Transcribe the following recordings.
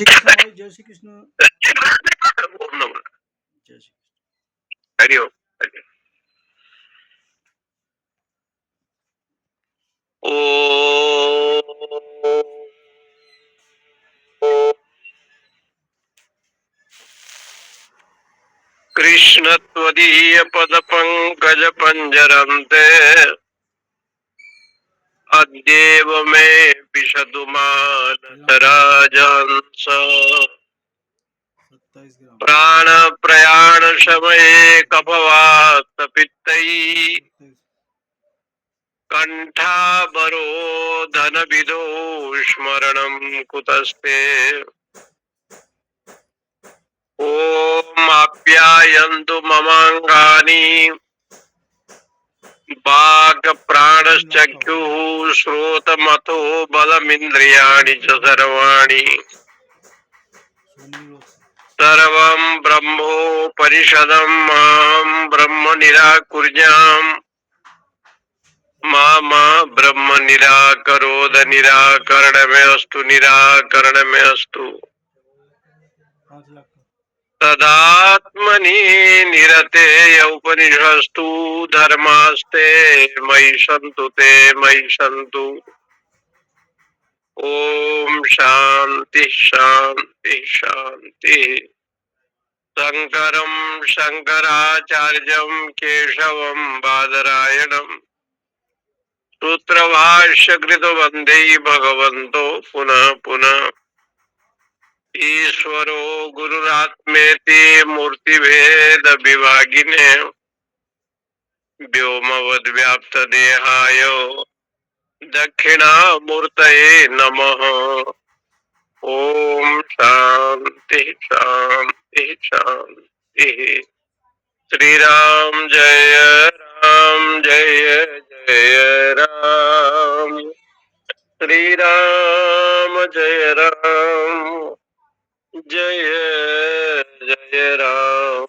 श्री कृष्ण भाई, जय श्री कृष्ण। ओम नमः जय श्री हरिओम। कृष्ण त्वदीय पद पंकज पंजरन्ते अद्येव मे विशतु मानसराजहंस 27 ग्राम। प्राण प्रयाण समये कफवात पित्तैः 27। कंठावरोधन विदो स्मरणं कुतस्ते ओम आप्यायन्तु ममांगानि वाक् प्राणश्चक्षुः श्रोतमतो बलमिन्द्रियाणि च सर्वाणि सर्वं ब्रह्मोपनिषदं मां ब्रह्म निराकुर्याम् मा ब्रह्म निराकरोद निराकरणमेऽस्तु निराकरणमेऽस्तु तदात्मनि निरते उपनिषस्तु धर्मास्ते मयि सन्तु ते मयि सन्तु। ओम शांति शांति शांति। शंकरं शंकराचार्यं केशवं बादरायणं सूत्रभाष्यकृतो वन्दे भगवन्तो पुनः पुनः। ईश्वरो गुरुरात्मेति मूर्तिभेद विभागिने व्योमवद्व्याप्त देहाय दक्षिणामूर्तये नमः। ओम शांति शांति शांति। श्री राम जय राम श्री राम जय जय राम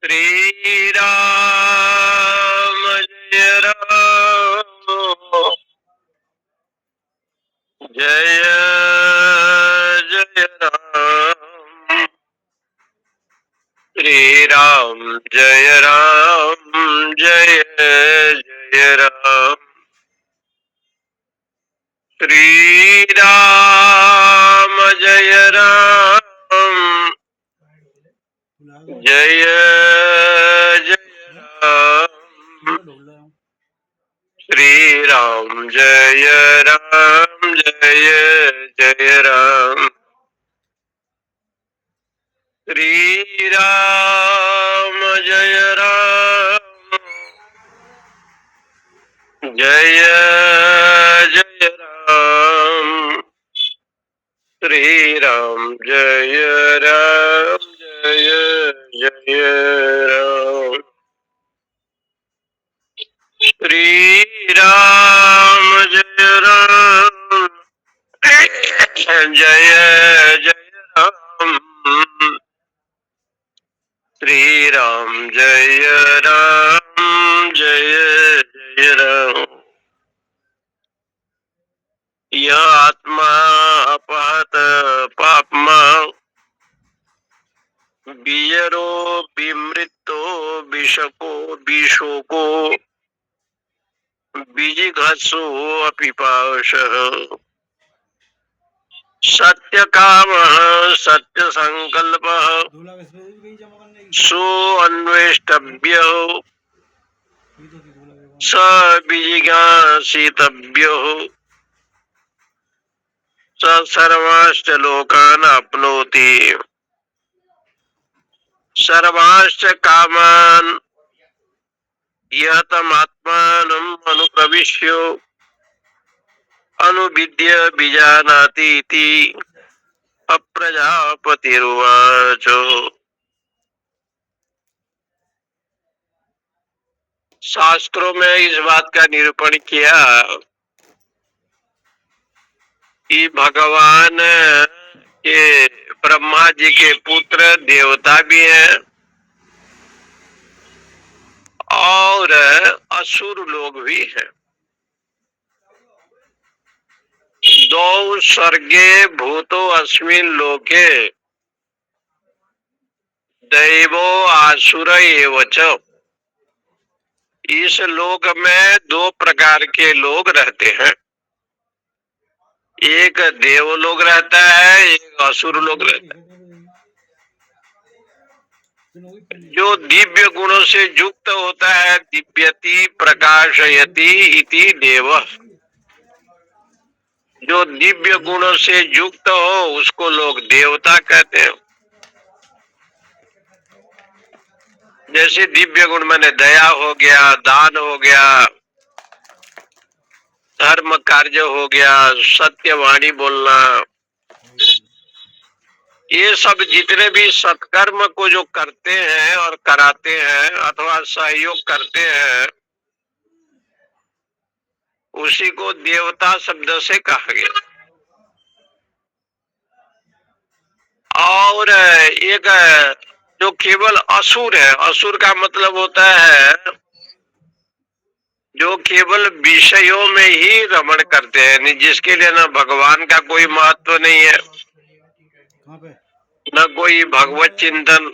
श्री राम जय राम श्री राम जय राम श्री राम जय राम जय राम श्री राम जय राम श्री राम जय राम जय राम श्री राम जय राम श्री राम जय राम जय राम श्री राम जय राम। यह आत्मा अपहत पापमा बीजरो विमृतो विशोको बीजिघत्सो अपिपाशः सत्य काम सत्य संकल्प सो अन्वेष्टव्य स बीजिज्ञासितव्यो स सर्वाश्च लोकान् आप्नोति सर्वाश्च कामान् यः तमात्मानम् अनुप्रविश्य अनुविद्य बीजानाति इति अप्रजापतिरुवाच। शास्त्रों में इस बात का निरूपण किया कि भगवान के ब्रह्मा जी के पुत्र देवता भी हैं और असुर लोग भी हैं। दो स्वर्गे भूतो अस्मिन लोके दैवो आसुर एव च। इस लोक में दो प्रकार के लोग रहते हैं, एक देव लोग रहता है, एक असुर लोग रहता है। जो दिव्य गुणों से युक्त होता है, दिव्यति प्रकाशयति इति देव। जो दिव्य गुणों से युक्त हो उसको लोग देवता कहते हैं। जैसे दिव्य गुण माने दया हो गया, दान हो गया, धर्म कार्य हो गया, सत्यवाणी बोलना, ये सब जितने भी सत्कर्म को जो करते हैं और कराते हैं अथवा सहयोग करते हैं उसी को देवता शब्द से कहा गया। और एक जो केवल असुर है, असुर का मतलब होता है जो केवल विषयों में ही रमण करते हैं, जिसके लिए ना भगवान का कोई महत्व नहीं है, न कोई भगवत चिंतन,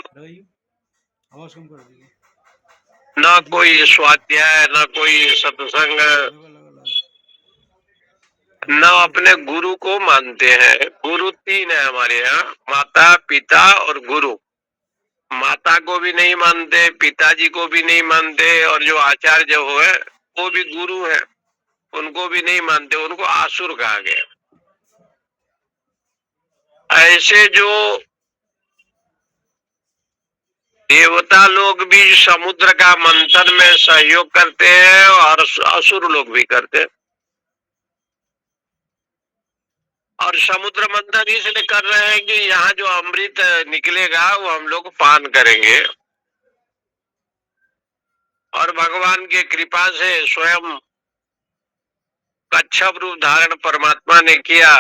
न कोई स्वाध्याय, न कोई सत्संग, न अपने गुरु को मानते हैं। गुरु तीन है हमारे यहाँ, माता पिता और गुरु। माता को भी नहीं मानते, पिताजी को भी नहीं मानते, और जो आचार्य हो है वो भी गुरु है, उनको भी नहीं मानते, उनको आसुर कहा गया। ऐसे जो देवता लोग भी समुद्र का मंथन में सहयोग करते हैं और असुर लोग भी करते हैं। और समुद्र मंथन इसलिए कर रहे हैं कि यहाँ जो अमृत निकलेगा वो हम लोग पान करेंगे, और भगवान की कृपा से स्वयं कच्छप रूप धारण परमात्मा ने किया।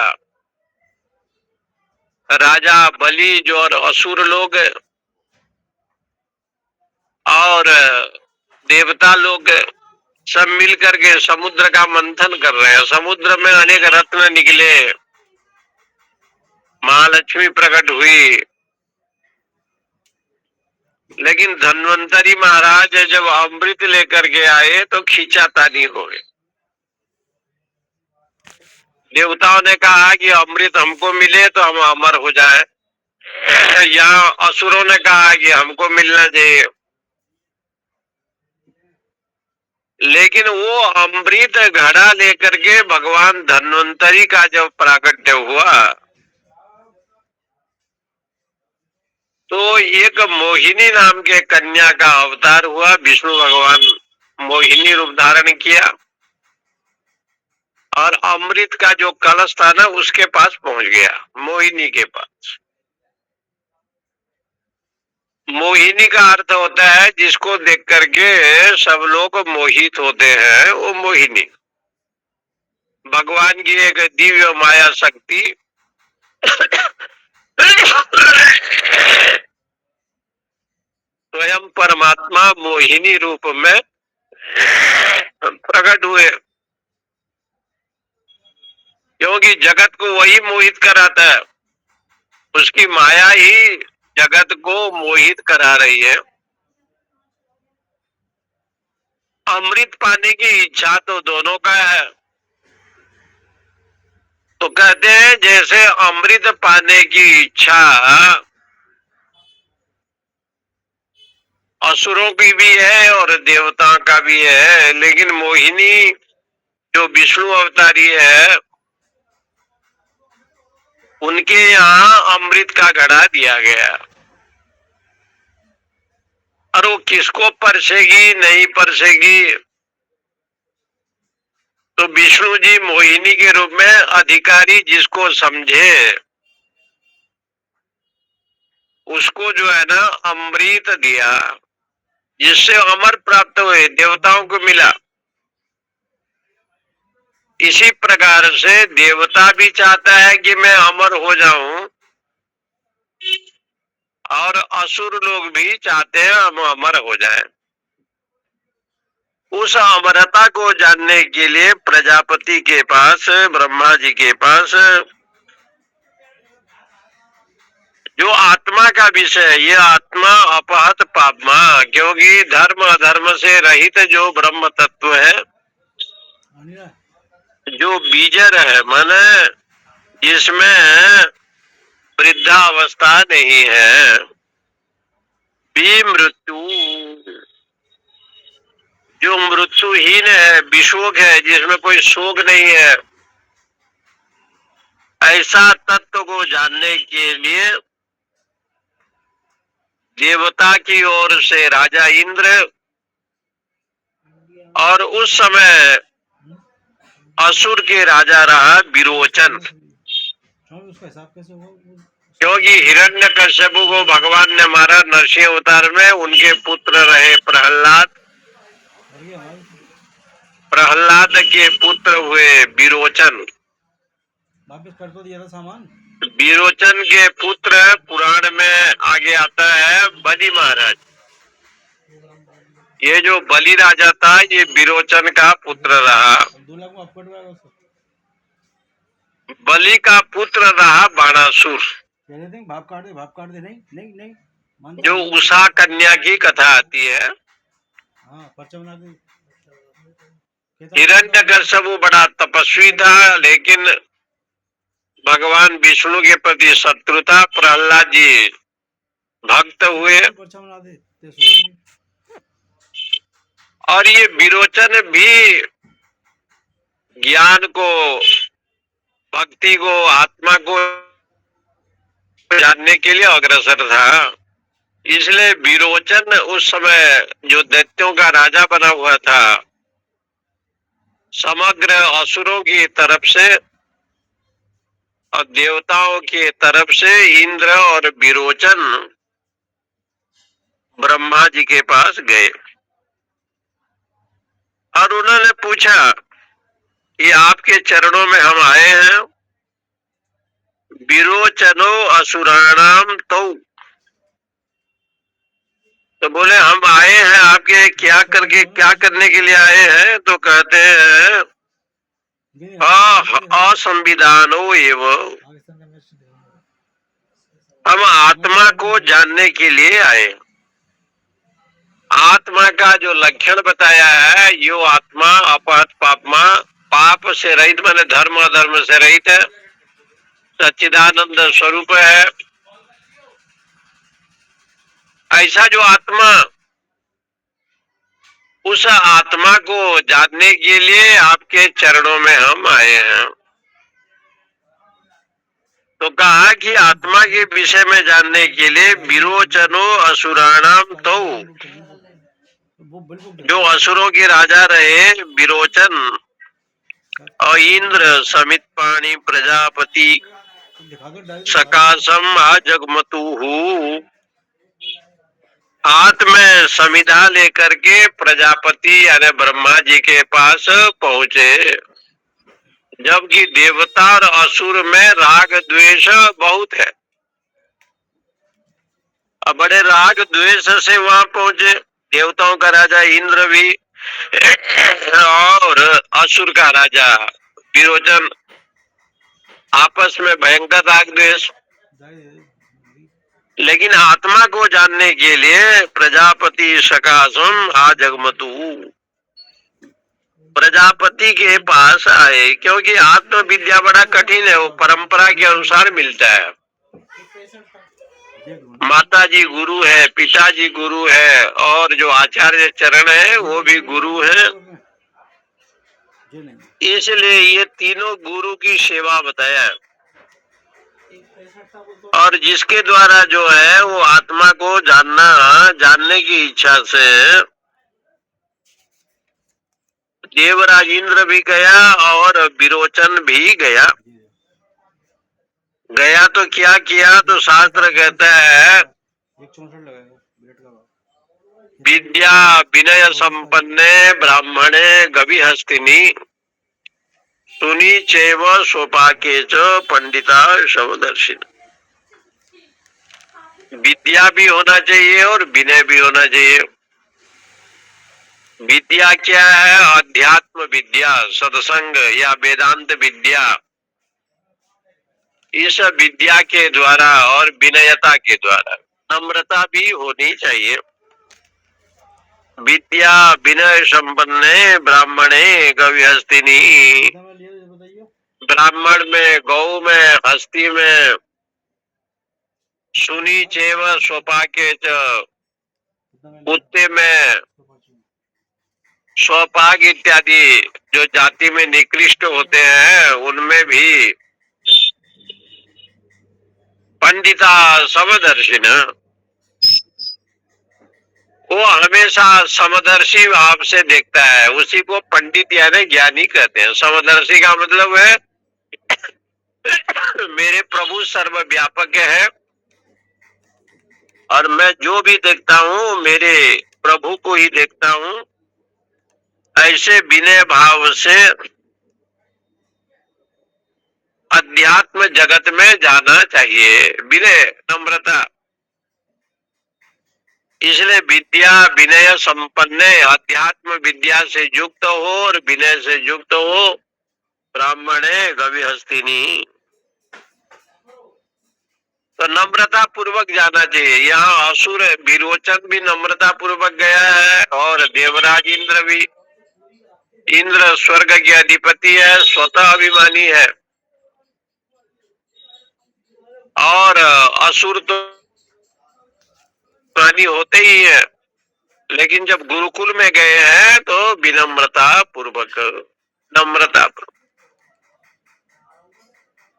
राजा बलि जो और असुर लोग और देवता लोग सब मिल करके समुद्र का मंथन कर रहे हैं। समुद्र में अनेक रत्न निकले, महालक्ष्मी प्रकट हुई, लेकिन धन्वंतरी महाराज जब अमृत लेकर के आए तो खींचातानी हो गए। देवताओं ने कहा कि अमृत हमको मिले तो हम अमर हो जाए, यहाँ असुरों ने कहा कि हमको मिलना चाहिए। लेकिन वो अमृत घड़ा लेकर के भगवान धन्वंतरी का जब प्राकट्य हुआ तो एक मोहिनी नाम के कन्या का अवतार हुआ। विष्णु भगवान मोहिनी रूप धारण किया और अमृत का जो कलश था ना उसके पास पहुंच गया, मोहिनी के पास। मोहिनी का अर्थ होता है जिसको देख करके सब लोग मोहित होते हैं, वो मोहिनी भगवान की एक दिव्य माया शक्ति। स्वयं परमात्मा मोहिनी रूप में प्रकट हुए, क्योंकि जगत को वही मोहित कराता है, उसकी माया ही जगत को मोहित करा रही है। अमृत पाने की इच्छा तो दोनों का है। तो कहते हैं जैसे अमृत पाने की इच्छा असुरों की भी है और देवताओं का भी है, लेकिन मोहिनी जो विष्णु अवतारी है उनके यहाँ अमृत का घड़ा दिया गया। और वो किसको परसेगी नहीं परसेगी, तो विष्णु जी मोहिनी के रूप में अधिकारी जिसको समझे उसको जो है ना अमृत दिया, जिससे अमर प्राप्त हुए, देवताओं को मिला। इसी प्रकार से देवता भी चाहता है कि मैं अमर हो जाऊं, और असुर लोग भी चाहते हैं हम अमर हो जाएं। उस अमरता को जानने के लिए प्रजापति के पास, ब्रह्मा जी के पास जो आत्मा का विषय है, ये आत्मा अपहत पापमा, क्योंकि धर्म अधर्म से रहित जो ब्रह्म तत्व है, अनिला जो बीजर है, माने जिसमें वृद्धावस्था नहीं है, भी मृत्यु, जो मृत्युहीन है, विशोक है, जिसमें कोई शोक नहीं है, ऐसा तत्व को जानने के लिए देवता की ओर से राजा इंद्र और उस समय असुर के राजा रहा विरोचन, स्वामी उसका हिसाब कैसे होगा? क्योंकि हिरण्यकश्यपु को भगवान ने मारा नरसिंह अवतार में, उनके पुत्र रहे प्रहलाद, और ये हमारी प्रहलाद के पुत्र हुए विरोचन, वापस कर तो दिया था सामान। विरोचन के पुत्र पुराण में आगे आता है बलि महाराज। ये जो बलि राजा था, ये विरोचन का पुत्र रहा। 2 लाख में आप कट गया उसको। बलि का पुत्र रहा बाणासुर, कह रहे थे भाप काट दे, नहीं नहीं नहीं मान जो उषा कन्या की कथा आती है। हाँ पर्चा बना दे। हिरण्यकश्यपु बड़ा तपस्वी था, लेकिन भगवान विष्णु के प्रति शत्रु था। प्रहलाद जी भक्त हुए, पर्चा बना दे ते सुन। और ये विरोचन भी ज्ञान को, भक्ति को, आत्मा को जानने के लिए अग्रसर था। इसलिए विरोचन उस समय जो दैत्यों का राजा बना हुआ था, समग्र असुरों की तरफ से और देवताओं की तरफ से इंद्र और विरोचन ब्रह्मा जी के पास गए और उन्होंने पूछा कि आपके चरणों में हम आए हैं, विरोचनो असुराणाम तो बोले हम आए हैं आपके क्या करने के लिए आए हैं? तो कहते हैं असंविधानो एवं, हम आत्मा को जानने के लिए आए। आत्मा का जो लक्षण बताया है, यो आत्मा अपहत पापमा, पाप से रहित माने धर्म अधर्म से रहित है, सच्चिदानंद स्वरूप है। ऐसा जो आत्मा, उस आत्मा को जानने के लिए आपके चरणों में हम आए हैं। तो कहा कि आत्मा के विषय में जानने के लिए विरोचनो असुराणाम तो, जो असुरों के राजा रहे विरोचन और इंद्र समित पाणी प्रजापति सकाशम जगमतु, हाथ में समिधा लेकर के प्रजापति यानी ब्रह्मा जी के पास पहुंचे। जबकि देवता और असुर में राग द्वेष बहुत है, अब बड़े राग द्वेष से वहां पहुंचे। देवताओं का राजा इंद्र भी और असुर का राजा विरोचन, आपस में भयंकर राग द्वेष। लेकिन आत्मा को जानने के लिए प्रजापति सकाशम आजगमतु, प्रजापति के पास आए, क्योंकि आत्म विद्या बड़ा कठिन है, वो परंपरा के अनुसार मिलता है। माता जी गुरु है, पिताजी गुरु है, और जो आचार्य चरण है वो भी गुरु है। इसलिए ये तीनों गुरु की सेवा बताया है। और जिसके द्वारा जो है वो आत्मा को जानने की इच्छा से देवराज इंद्र भी गया और विरोचन भी गया। तो क्या किया? तो शास्त्र कहता है विद्या विनय संपन्ने ब्राह्मणे गविहस्तिनी सुनी चैव सोपाके च पंडिता शवदर्शिन। विद्या भी होना चाहिए और विनय भी होना चाहिए। विद्या क्या है? अध्यात्म विद्या, सत्संग या वेदांत विद्या। इस विद्या के द्वारा और विनयता के द्वारा नम्रता भी होनी चाहिए। विद्या विनय संपन्ने ब्राह्मणे गविहस्तिनी। कितना में लिया ये बताइए। ब्राह्मण में, गौ में, हस्ती में, सुनी चेव स्वपाके च, कितना में लिया? कुत्ते में, स्वपाक इत्यादि जो जाति में निकृष्ट होते हैं उनमें भी पंडिता समदर्शी न, वो हमेशा समदर्शी भाव से देखता है। उसी को पंडित यानी ज्ञानी कहते हैं। समदर्शी का मतलब है मेरे प्रभु सर्वव्यापक है और मैं जो भी देखता हूँ मेरे प्रभु को ही देखता हूँ। ऐसे विनय भाव से अध्यात्म जगत में जाना चाहिए। विनय, नम्रता। इसलिए विद्या विनय संपन्न, अध्यात्म विद्या से युक्त हो और विनय से युक्त हो। ब्राह्मणे गविहस्तिनी, तो नम्रता पूर्वक जाना चाहिए। यहाँ असुर विरोचन भी नम्रता पूर्वक गया है और देवराज इंद्र भी। इंद्र स्वर्ग के अधिपति है, स्वतः अभिमानी है, और असुर तो अभिमानी होते ही है, लेकिन जब गुरुकुल में गए हैं तो विनम्रता पूर्वक, नम्रता पूर्वक।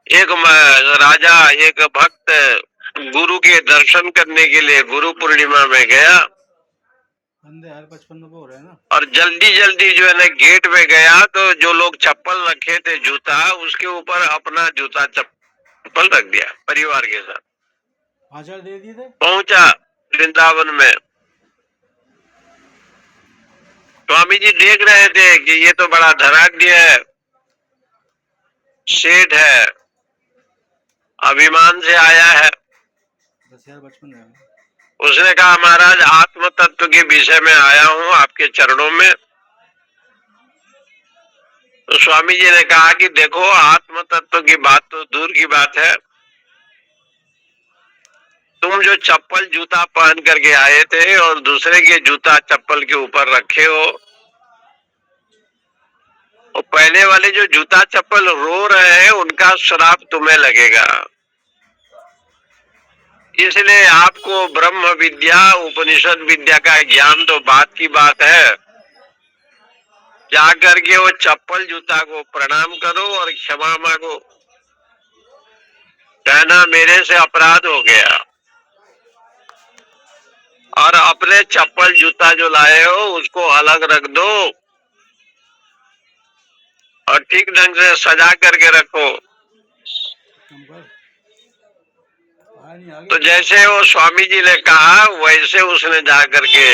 एक राजा, एक भक्त गुरु के दर्शन करने के लिए गुरु पूर्णिमा में गया, 55 हो रहा है ना, और जल्दी जल्दी जो है ना गेट में गया तो जो लोग चप्पल रखे थे जूता, उसके ऊपर अपना जूता चप्पल रख दिया परिवार के साथ। 5000 दे दिए थे। पहुंचा वृंदावन में, स्वामी जी देख रहे थे कि ये तो बड़ा धनाढ्य है, सेठ है, अभिमान से आया है। 10,055 है। उसने कहा महाराज आत्म तत्व के विषय में आया हूँ आपके चरणों में। तो स्वामी जी ने कहा कि देखो आत्म तत्व की बात तो दूर की बात है, तुम जो चप्पल जूता पहन करके आए थे और दूसरे के जूता चप्पल के ऊपर रखे हो, और पहले वाले जो जूता चप्पल रो रहे हैं उनका श्राप तुम्हें लगेगा। इसलिए आपको ब्रह्म विद्या उपनिषद विद्या का ज्ञान तो बात की बात है, जाकर के वो चप्पल जूता को प्रणाम करो और क्षमा मांगो, कहना मेरे से अपराध हो गया, और अपने चप्पल जूता जो लाए हो उसको अलग रख दो और ठीक ढंग से सजा करके रखो। तो जैसे वो स्वामी जी ने कहा वैसे उसने जा करके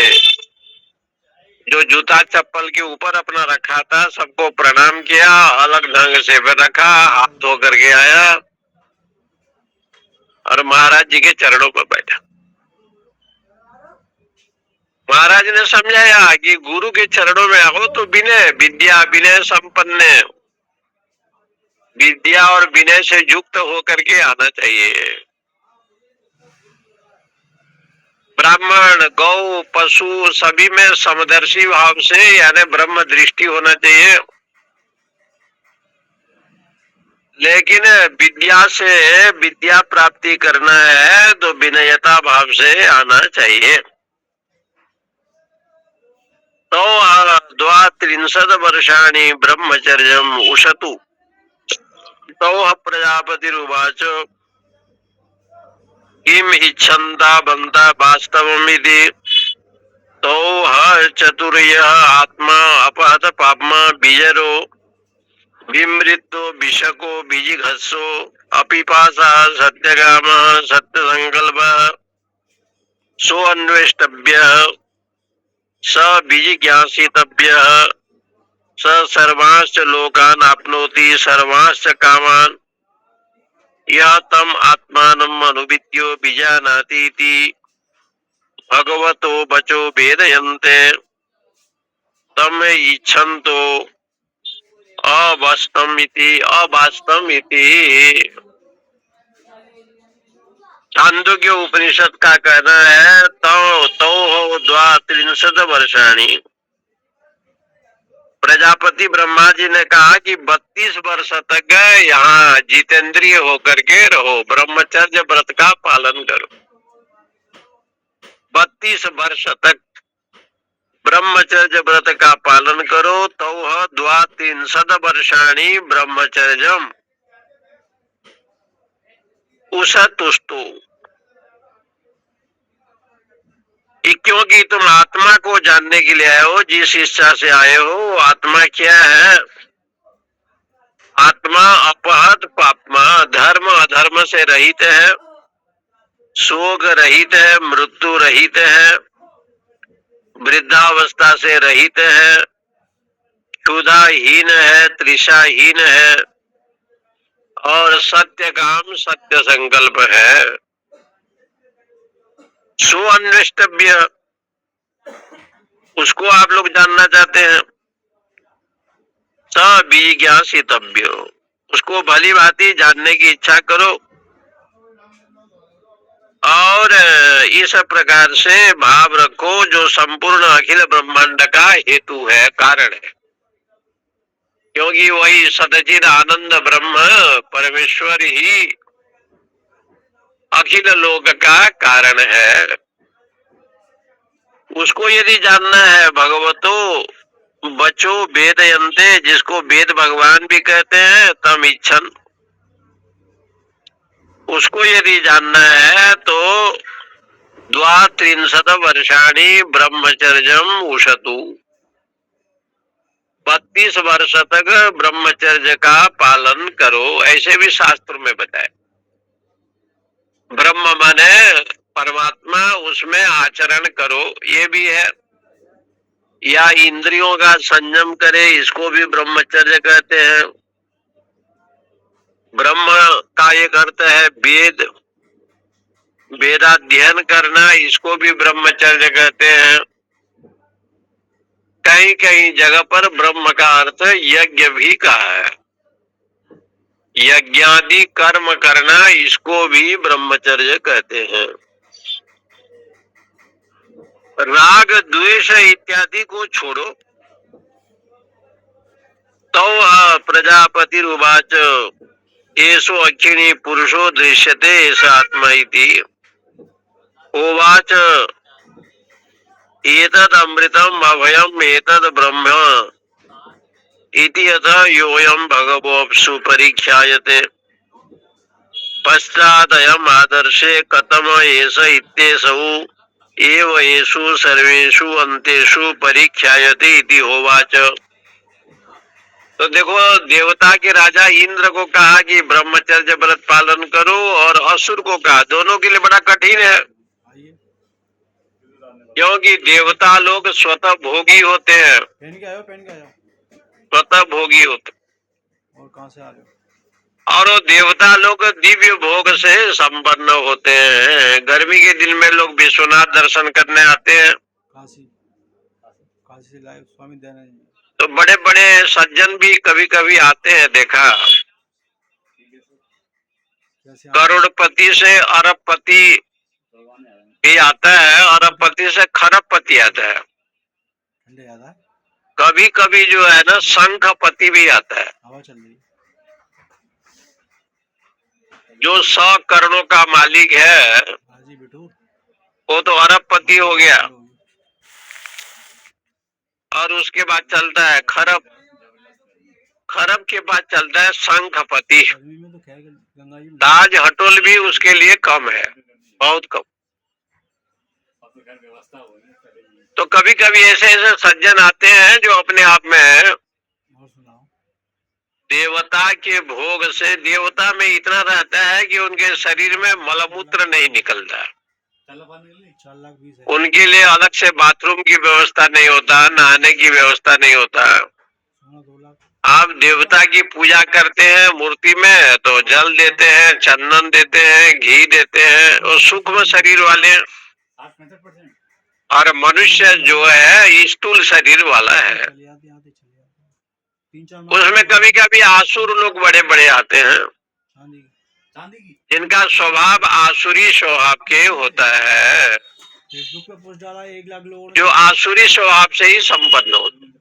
जो जूता चप्पल के ऊपर अपना रखा था सबको प्रणाम किया, अलग ढंग से रखा, हाथ धो करके आया और महाराज जी के चरणों पर बैठा। महाराज ने समझाया कि गुरु के चरणों में आओ तो विनय, विद्या विनय संपन्न, विद्या और विनय से युक्त होकर के आना चाहिए। ब्राह्मण, गौ, पशु सभी में समदर्शी भाव से यानी ब्रह्म दृष्टि होना चाहिए। लेकिन विद्या से विद्या प्राप्ति करना है तो विनयता भाव से आना चाहिए। तो 32 वर्षाणि ब्रह्मचर्यम उशतु तो प्रजापतिरुवाच किम इच्छन्ता बंता वास्तवमिति तो चतुर्य आत्मा अपहत पापमा बीजरो विमृतो विषको बीजिघस्सो अपिपासा सत्यकाम सत्य संकल्प सो अन्वेष्टव्य स बीजिज्ञासितव्य स सर्वांश्च लोकान् आप्नोति सर्वांश्च कामान् यह तम आत्मानम् अनुविद्यो बीजानातीति भगवतो बचो वेदयन्ते। तम इच्छन्तो अवास्तव इति। छांदोग्य उपनिषद का कहना है तो हो द्वात्रिंशत् वर्षाणि। प्रजापति ब्रह्मा जी ने कहा कि 32 वर्ष तक यहाँ जितेंद्रिय होकर के रहो, ब्रह्मचर्य व्रत का पालन करो। 32 वर्ष तक ब्रह्मचर्य व्रत का पालन करो। तो द्वात्रिंशत् वर्षाणि ब्रह्मचर्यम उसतुस्तु। क्योंकि तुम आत्मा को जानने के लिए आए हो, जिस इच्छा से आए हो। आत्मा क्या है? आत्मा अपहत पापमा, धर्म अधर्म से रहित है, शोक रहित है, मृत्यु रहित है, वृद्धावस्था से रहित है, क्षुधाहीन है, तृषाहीन है और सत्य काम सत्य संकल्प है। सो अन्वेष्टव्य, उसको आप लोग जानना चाहते हैं। सविज्ञासितव्य, उसको भली भांति जानने की इच्छा करो और इस प्रकार से भाव रखो जो संपूर्ण अखिल ब्रह्मांड का हेतु है, कारण है। क्योंकि वही सच्चिद आनंद ब्रह्म परमेश्वर ही अखिल लोक का कारण है। उसको यदि जानना है, भगवतो बचो वेदयन्ते, जिसको वेद भगवान भी कहते हैं, तम इच्छन, उसको यदि जानना है तो द्वात्रिंशत् वर्षाणि ब्रह्मचर्यम उषतु, 32 वर्ष तक ब्रह्मचर्य का पालन करो। ऐसे भी शास्त्र में बताए। ब्रह्म माने परमात्मा, उसमें आचरण करो, ये भी है। या इंद्रियों का संयम करे, इसको भी ब्रह्मचर्य कहते हैं। ब्रह्म का एक अर्थ है वेद, वेदाध्ययन करना, इसको भी ब्रह्मचर्य कहते हैं। कहीं कहीं जगह पर ब्रह्म का अर्थ यज्ञ भी कहा है। यज्ञादि कर्म करना, इसको भी ब्रह्मचर्य कहते हैं। राग द्वेष इत्यादि को छोड़ो। तो प्रजापति उवाच एषो अक्षिणी पुरुषो दृश्यते एष आत्मा इति। उवाच एतद् अमृतम् अभयम् एतद् ब्रह्म इति यथा योऽयं भगवोऽप्सु परीक्षायते पश्चादयम् आदर्शे कथम एष इत्येषौ एव येषु सर्वेषु अन्तेषु परीक्षायते इति होवाच। तो देखो, देवता के राजा इंद्र को कहा कि ब्रह्मचर्य व्रत पालन करो, और असुर को कहा। दोनों के लिए बड़ा कठिन है, क्योंकि देवता लोग स्वतः भोगी होते हैं। पहन के आयो। स्वतः भोगी होते। और कहाँ से आ रहे हो? और वो देवता लोग दिव्य भोग से संपन्न होते हैं। गर्मी के दिन में लोग विश्वनाथ दर्शन करने आते हैं। काशी से लाए स्वामी दयानंद जी। तो बड़े बड़े सज्जन भी कभी कभी आते हैं, देखा। करोड़पति से अरबपति भी आता है, अरबपति से खरबपति आता है। कभी कभी जो है ना, शंखपति भी आता है। हवा चल रही। जो 100 करोड़ों का मालिक है, वो तो अरबपति हो गया। और उसके बाद चलता है खरब, खरब के बाद चलता है शंखपति। ताज हटोल भी उसके लिए कम है, बहुत कम। तो कभी कभी ऐसे ऐसे सज्जन आते हैं जो अपने आप में देवता के भोग से, देवता में इतना रहता है कि उनके शरीर में मलमूत्र नहीं निकलता। उनके लिए अलग से बाथरूम की व्यवस्था नहीं होता, नहाने की व्यवस्था नहीं होता। आप देवता की पूजा करते हैं मूर्ति में, तो जल देते हैं, चंदन देते हैं, घी देते हैं, और सूक्ष्म शरीर वाले और मनुष्य जो है स्थूल शरीर वाला है। चले आते यहाँ से चले आते हैं। 3-4 माह उसमें कभी कभी आसुर लोग बड़े बड़े आते हैं, चांदी की जिनका स्वभाव आसुरी स्वभाव के होता है, फेसबुक पे पोस्ट डाला 1 लाख लोगों ने। जो आसुरी स्वभाव से ही संपन्न होते।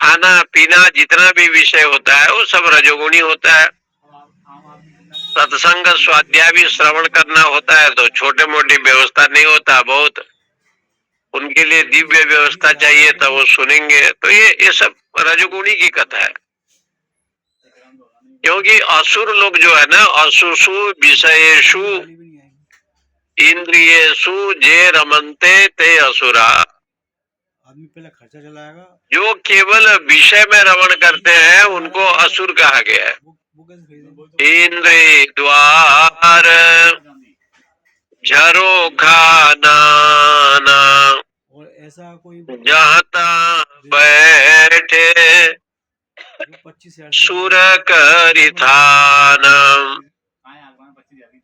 खाना पीना जितना भी विषय होता है वो सब रजोगुणी होता है। सत्संग स्वाध्याय भी श्रवण करना होता है तो छोटे मोटी व्यवस्था नहीं होता, बहुत उनके लिए दिव्य व्यवस्था चाहिए तो वो सुनेंगे। तो ये सब रजोगुणी की कथा है, क्योंकि असुर लोग जो है ना, असुसु विषयेषु गाली भी नहीं आएगी। इंद्रियेषु जे रमनते ते असुरा। आदमी पहले खर्चा चलाएगा। जो केवल विषय में रमण करते हैं उनको असुर कहा गया है। वो कैसे खरीदेंगे? इंद्रिय द्वार झरो खाना और ऐसा कोई जहता बैठे 25,000 सुर करिथान।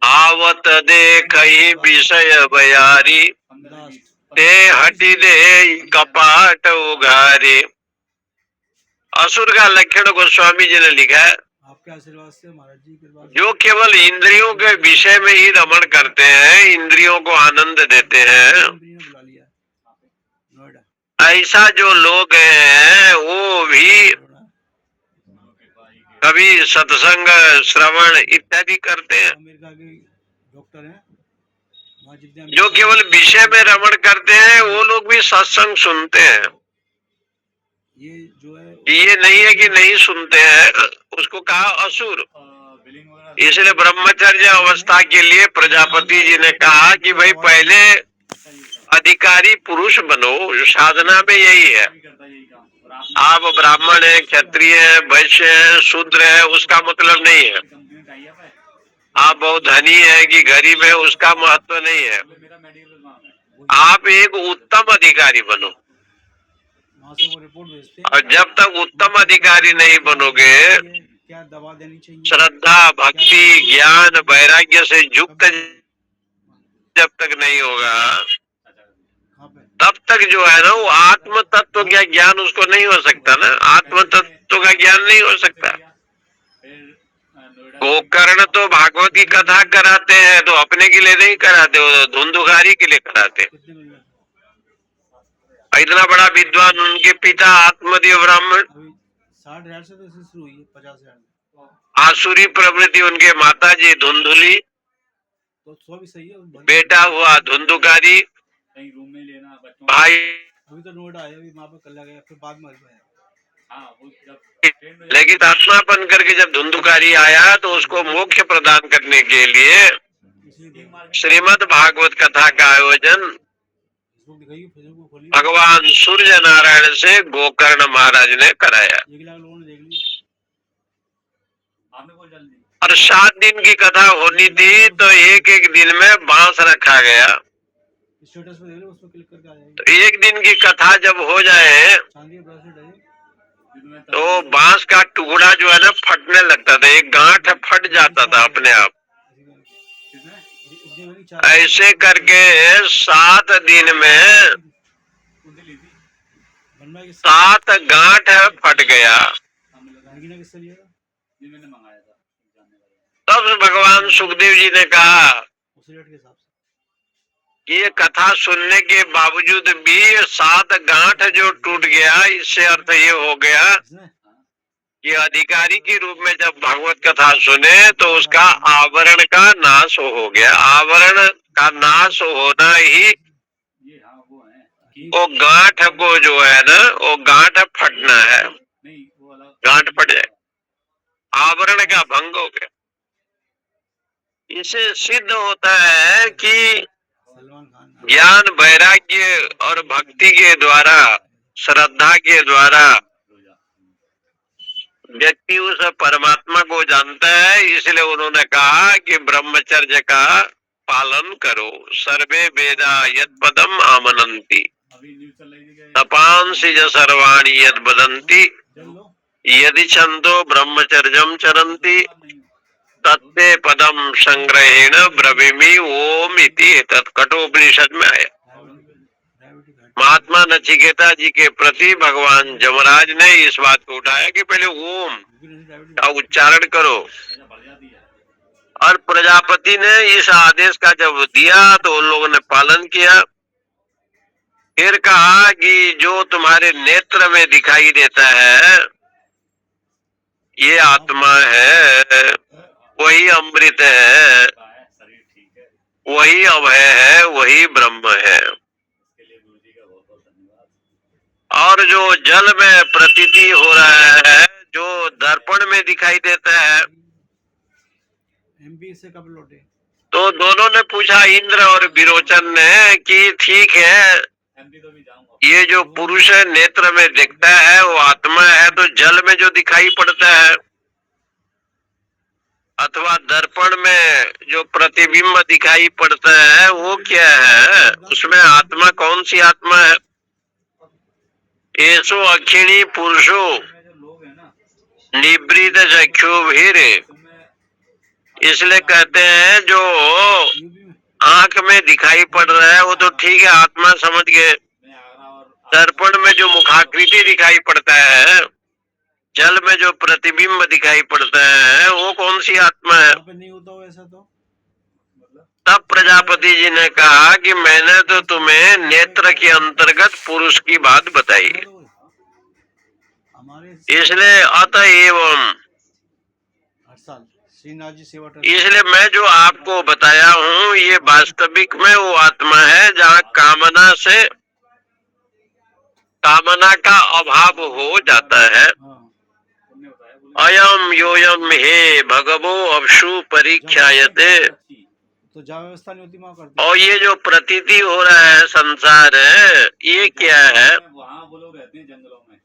आवत देख विषय बयारी ते हटि दे कपाट उघारे। असुर का लक्षण गोस्वामी जी ने लिखा है, आपके आशीर्वाद से महाराज जी के पास जो केवल इंद्रियों के विषय में ही रमण करते हैं, इंद्रियों को आनंद देते हैं, बुला लिया नोएडा। ऐसा जो लोग हैं वो भी कभी सत्संग श्रवण इत्यादि करते हैं। अमेरिका के डॉक्टर हैं, वहाँ जितने जो केवल विषय में रमण करते हैं वो लोग भी सत्संग सुनते हैं। ये जो है ये नहीं है कि नहीं सुनते हैं, उसको कहा असुर। इसलिए ब्रह्मचर्य अवस्था के लिए प्रजापति जी ने कहा कि भाई पहले अधिकारी पुरुष बनो। साधना में यही है, आप ब्राह्मण है, क्षत्रिय है, वैश्य है, शूद्र है, उसका मतलब नहीं है। आप बहुत धनी है कि गरीब है, उसका महत्व नहीं है। आप एक उत्तम अधिकारी बनो। वहाँ से वो रिपोर्ट भेजते हैं। और जब तक उत्तम अधिकारी नहीं बनोगे, क्या दवा देनी चाहिए? श्रद्धा भक्ति ज्ञान वैराग्य से युक्त जब तक नहीं होगा, तब तक जो है ना वो आत्म तत्व का ज्ञान उसको नहीं हो सकता ना। आत्म तत्व का ज्ञान नहीं हो सकता। गोकर्ण तो भागवत की कथा कराते हैं तो अपने के लिए नहीं कराते, वो धुंधुकारी के लिए कराते। इतना बड़ा विद्वान उनके पिता आत्मदेव ब्राह्मण, 60,000 से तो शुरू हुई है, 50,000 आसुरी प्रवृत्ति उनके माता जी धुंधुली, तो 100 भी सही है। बेटा हुआ धुंधुकारी, भाई अभी तो नोएडा आया, अभी वहाँ पे कल गया, फिर बाद में आया। लेकिन आत्मा बन करके जब धुंधुकारी आया तो उसको मोक्ष प्रदान करने के लिए श्रीमद् भागवत कथा का आयोजन भगवान सूर्य नारायण से गोकर्ण महाराज ने कराया। 1 लाख लोगों ने देख लिया। और 7 दिन की कथा होनी थी तो एक दिन में बांस रखा गया। स्टेटस पे देख लो, उस पर क्लिक करके आ जाएगा। तो एक दिन की कथा जब हो जाए चांदी का ब्रेसलेट है। तो बांस का टुकड़ा जो है ना फटने लगता था, एक गांठ फट जाता था अपने आप। ऐसे करके 7 दिन में 7 गांठ फट गया। तब भगवान सुखदेव जी ने कहा कि ये कथा सुनने के बावजूद भी 7 गांठ जो टूट गया, इससे अर्थ ये हो गया कि अधिकारी के रूप में जब भगवत कथा सुने तो उसका आवरण का नाश हो गया। आवरण का नाश होना ही वो गांठ को जो है ना, वो गांठ फटना है, गांठ फट जाए, आवरण का भंग हो गया। इसे सिद्ध होता है कि ज्ञान वैराग्य और भक्ति के द्वारा, श्रद्धा के द्वारा व्यक्ति उस परमात्मा को जानता है। इसलिए उन्होंने कहा कि ब्रह्मचर्य का पालन करो। सर्वे वेदा यद पदम आमनंती तपांसि च सर्वाणि यद वदन्ति यदि छंदो ब्रह्मचर्यम चरन्ति तत्ते पदम संग्रहेण ब्रवीमि ओम इति। तत् कठोपनिषद में आया। महात्मा नचिकेता जी के प्रति भगवान यमराज ने इस बात को उठाया कि पहले ओम का उच्चारण करो। और प्रजापति ने इस आदेश का जब दिया तो उन लोगों ने पालन किया। फिर कहा कि जो तुम्हारे नेत्र में दिखाई देता है ये आत्मा है, वही अमृत है, वही अभय है, वही ब्रह्म है। और जो जल में प्रतीति हो रहा है, जो दर्पण में दिखाई देता है, एमपी से कब लौटे? तो दोनों ने पूछा, इंद्र और विरोचन ने, कि ठीक है ये जो पुरुष है नेत्र में दिखता है वो आत्मा है, तो जल में जो दिखाई पड़ता है अथवा दर्पण में जो प्रतिबिंब दिखाई पड़ता है वो क्या है? उसमें आत्मा कौन सी आत्मा है? एसो अक्षिणी पुरुषो निवृत चक्षु भीर। इसलिए कहते हैं जो आंख में दिखाई पड़ रहा है वो तो ठीक है, आत्मा समझ गए। दर्पण में जो मुखाकृति दिखाई पड़ता है, जल में जो प्रतिबिंब दिखाई पड़ता है, वो कौन सी आत्मा है? नहीं होता हो ऐसा तो। तब प्रजापति जी ने कहा कि मैंने तो तुम्हें नेत्र के अंतर्गत पुरुष की बात बताई, इसलिए अतएवं श्रीनाथ जी सेवा ट्रस्ट, इसलिए मैं जो आपको बताया हूँ ये वास्तविक में वो आत्मा है जहाँ कामना का अभाव हो जाता है। अयम योयम हे भगवो अवशु परीक्षायते। तो जहाँ व्यवस्था नहीं होती वहाँ करते। और ये जो प्रतीति हो रहा है संसार है, ये क्या है? वहाँ वो लोग रहते हैं जंगलों में।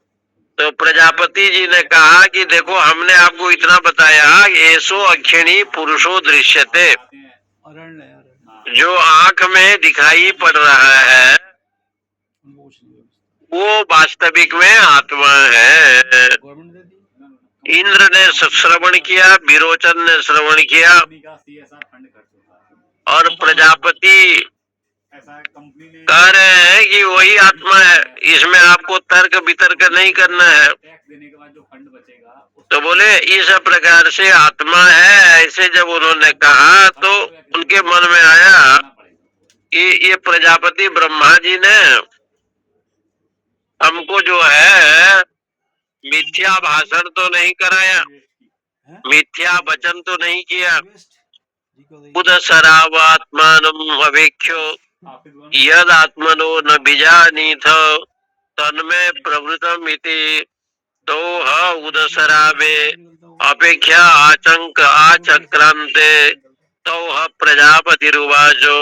तो प्रजापति जी ने कहा कि देखो हमने आपको इतना बताया, ऐसो अक्षिणी पुरुषो दृश्यते, जो आंख में दिखाई पड़ रहा है वो वास्तविक में आत्मा है। इंद्र ने श्रवण किया, विरोचन ने श्रवण किया, और प्रजापति कह रहे हैं कि वही आत्मा है, इसमें आपको तर्क वितर्क नहीं करना है। तो बोले इस प्रकार से आत्मा है। ऐसे जब उन्होंने कहा तो उनके मन में आया कि ये प्रजापति ब्रह्मा जी ने हमको जो है मिथ्या भाषण तो नहीं कराया, मिथ्या वचन तो नहीं किया। उद सरावात्मानम अवेक्ष्यो यद आत्मनो न बीजानीथ तन्मे प्रवृतम इति तो उद सरावे अपेक्षा आचक्रांते तो प्रजापतिरुवाचो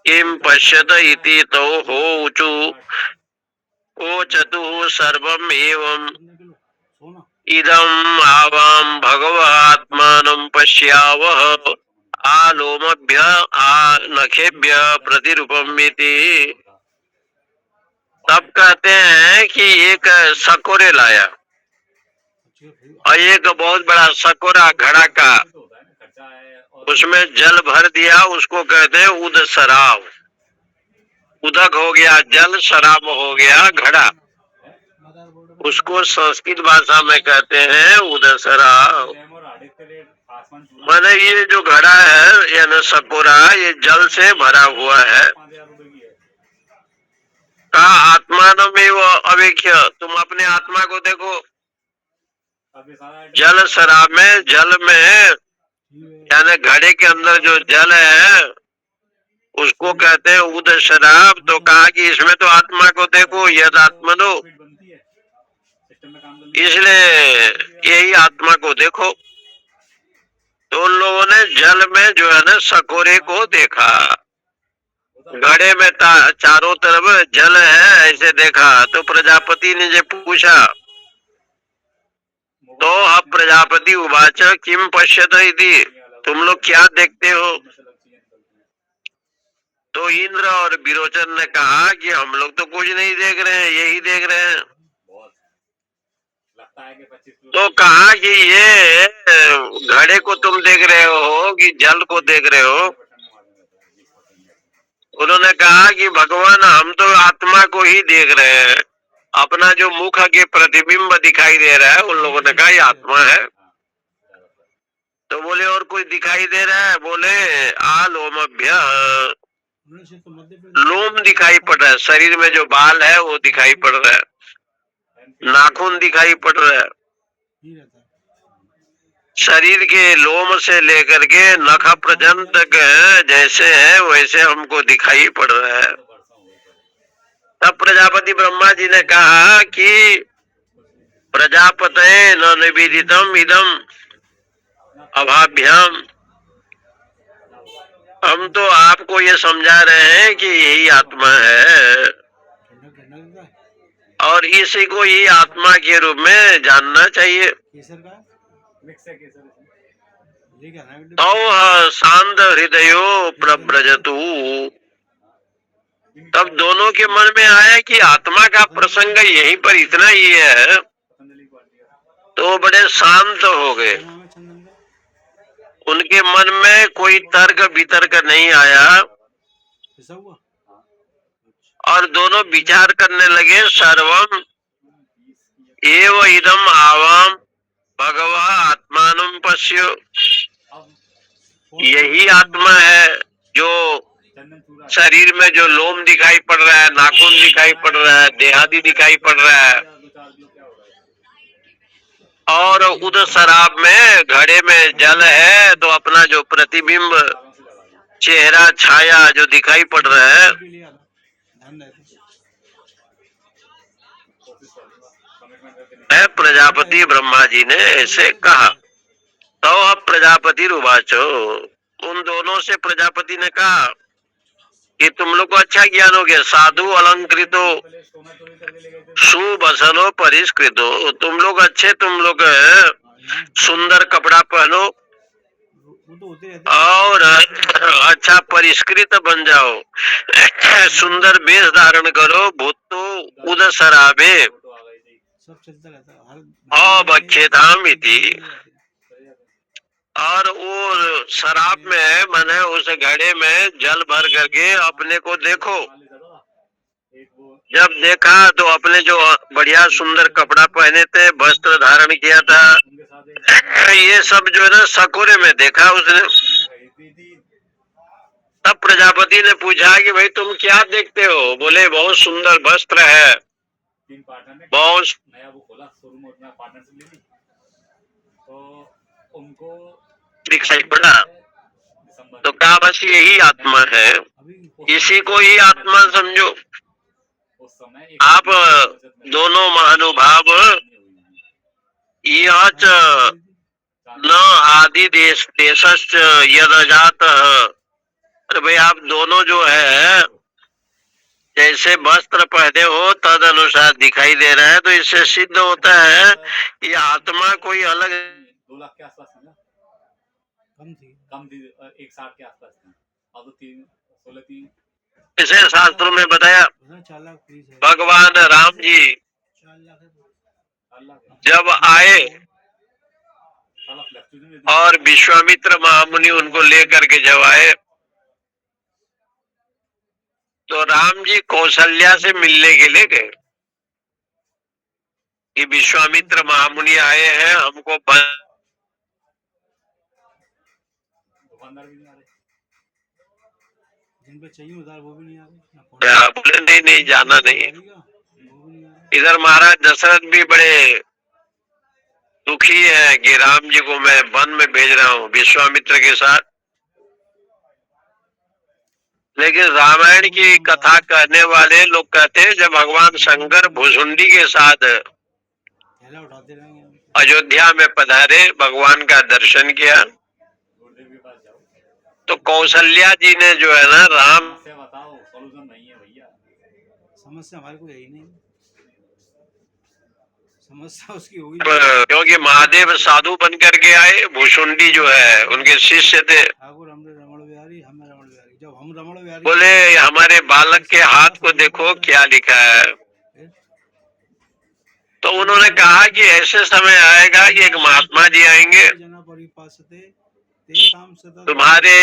किम पश्यत इति तो होचु ओचतु सर्वम एवं इदम आवाम भगव आत्मानं पश्यावह आलोमभ्य आनखेभ्य प्रतिरूपम इति। तब कहते हैं कि एक सकोरे लाया और एक बहुत बड़ा सकोरा घड़ा का, उसमें जल भर दिया, उसको कहते हैं उद शराब। उदक हो गया जल, शराब हो गया घड़ा, उसको संस्कृत भाषा में कहते हैं उद शराब। माने ये जो घड़ा है यानी सकोरा, ये जल से भरा हुआ है। कहा आत्मानम एव अवेक्ष्य, तुम अपने आत्मा को देखो। जल शराब में, जल में यानी घड़े के अंदर जो जल है उसको कहते हैं उद शराब। तो कहा कि इसमें तो आत्मा को देखो, यद आत्मनो, इसलिए यही आत्मा को देखो। तो उन लोगों ने जल में जो है ना सकोरे को देखा, घड़े में चारों तरफ जल है ऐसे देखा। तो प्रजापति ने जो पूछा तो अब प्रजापति उवाच किम पश्यत इति, तुम लोग क्या देखते हो? तो इंद्र और विरोचन ने कहा कि हम लोग तो कुछ नहीं देख रहे हैं, यही देख रहे हैं। तो कहा कि ये घड़े को तुम देख रहे हो कि जल को देख रहे हो? उन्होंने कहा कि भगवान हम तो आत्मा को ही देख रहे हैं, अपना जो मुख के प्रतिबिंब दिखाई दे रहा है। उन लोगों ने कहा ये आत्मा है। तो बोले और कोई दिखाई दे रहा है? बोले आलोमभ्य, लोम दिखाई पड़ रहा है, शरीर में जो बाल है वो दिखाई पड़ रहा है, नाखून दिखाई पड़ रहा है, शरीर के लोम से लेकर के नख पर्यंत तक जैसे है वैसे हमको दिखाई पड़ रहा है। तब प्रजापति ब्रह्मा जी ने कहा कि प्रजापते न निवेदितम इदम अभाभ्याम, हम तो आपको ये समझा रहे हैं कि यही आत्मा है और इसी को ही आत्मा के रूप में जानना चाहिए। तो शांत हृदयो प्रव्रजतु, तब दोनों के मन में आया कि आत्मा का प्रसंग यहीं पर इतना ही है, तो बड़े शांत हो गए। उनके मन में कोई तर्क वितर्क नहीं आया और दोनों विचार करने लगे। सर्वम एव इदम आवाम भगवा आत्मानं पश्य, यही आत्मा है जो शरीर में जो लोम दिखाई पड़ रहा है, नाखून दिखाई पड़ रहा है, देहादि दिखाई पड़ रहा है, और उद शराब में घड़े में जल है, तो अपना जो प्रतिबिंब चेहरा छाया जो दिखाई पड़ रहा है प्रजापति ब्रह्मा जी ने ऐसे कहा। तो अब प्रजापति रुवाचो, उन दोनों से प्रजापति ने कहा कि तुम लोग को अच्छा ज्ञान हो गया, साधु अलंकृतो सुवसनो परिष्कृतो, तुम लोग अच्छे, तुम लोग सुंदर कपड़ा पहनो और अच्छा परिष्कृत बन जाओ, सुंदर वेश धारण करो, भूतो उद शराबे अवक्षेधाम इति, और वो शराब में मैंने उस घड़े में जल भर करके अपने को देखो। जब देखा तो अपने जो बढ़िया सुंदर कपड़ा पहने थे, वस्त्र धारण किया था, ये सब जो है ना सकोरे में देखा उसने। तब प्रजापति ने पूछा कि भाई तुम क्या देखते हो? बोले बहुत सुंदर वस्त्र है, बहुत दिखाई पड़ा। तो कहा बस यही आत्मा है, इसी को ही आत्मा समझो। आप दोनों महानुभाव यह न आदि देशश्च यदजात, अरे भाई आप दोनों जो है जैसे वस्त्र पहने हो तद अनुसार दिखाई दे रहा है, तो इससे सिद्ध होता है कि आत्मा कोई अलग 2 लाख के आसपास था ना, कम थी 160 के आसपास था। अब तो 16 इसे शास्त्रों में बताया। भगवान राम जी जब आए और विश्वामित्र महामुनि उनको लेकर के जब आए, तो राम जी कौशल्या से मिलने के लिए गए कि विश्वामित्र महामुनि आए हैं, हमको जिन पे चाहिए उधार वो भी नहीं आ रहे। बोले नहीं जाना नहीं। इधर महाराज दशरथ भी बड़े दुखी है कि राम जी को मैं वन में भेज रहा हूँ विश्वामित्र के साथ। लेकिन रामायण की कथा कहने वाले लोग कहते हैं जब भगवान शंकर भुसुंडी के साथ अयोध्या में पधारे, भगवान का दर्शन किया, तो कौशल्या जी ने जो है ना राम से बताओ सॉल्यूशन नहीं है भैया, समस्या हमारे को यही नहीं, समस्या उसकी होगी क्योंकि महादेव साधु बन करके आए, भुसुंडी जो है उनके शिष्य थे। रमण बिहारी, हमें रमण बिहारी, जब हम रमण बिहारी बोले हमारे बालक के हाथ को देखो क्या लिखा है। तो उन्होंने कहा कि ऐसे समय आएगा कि एक महात्मा जी आएंगे, तुम्हारे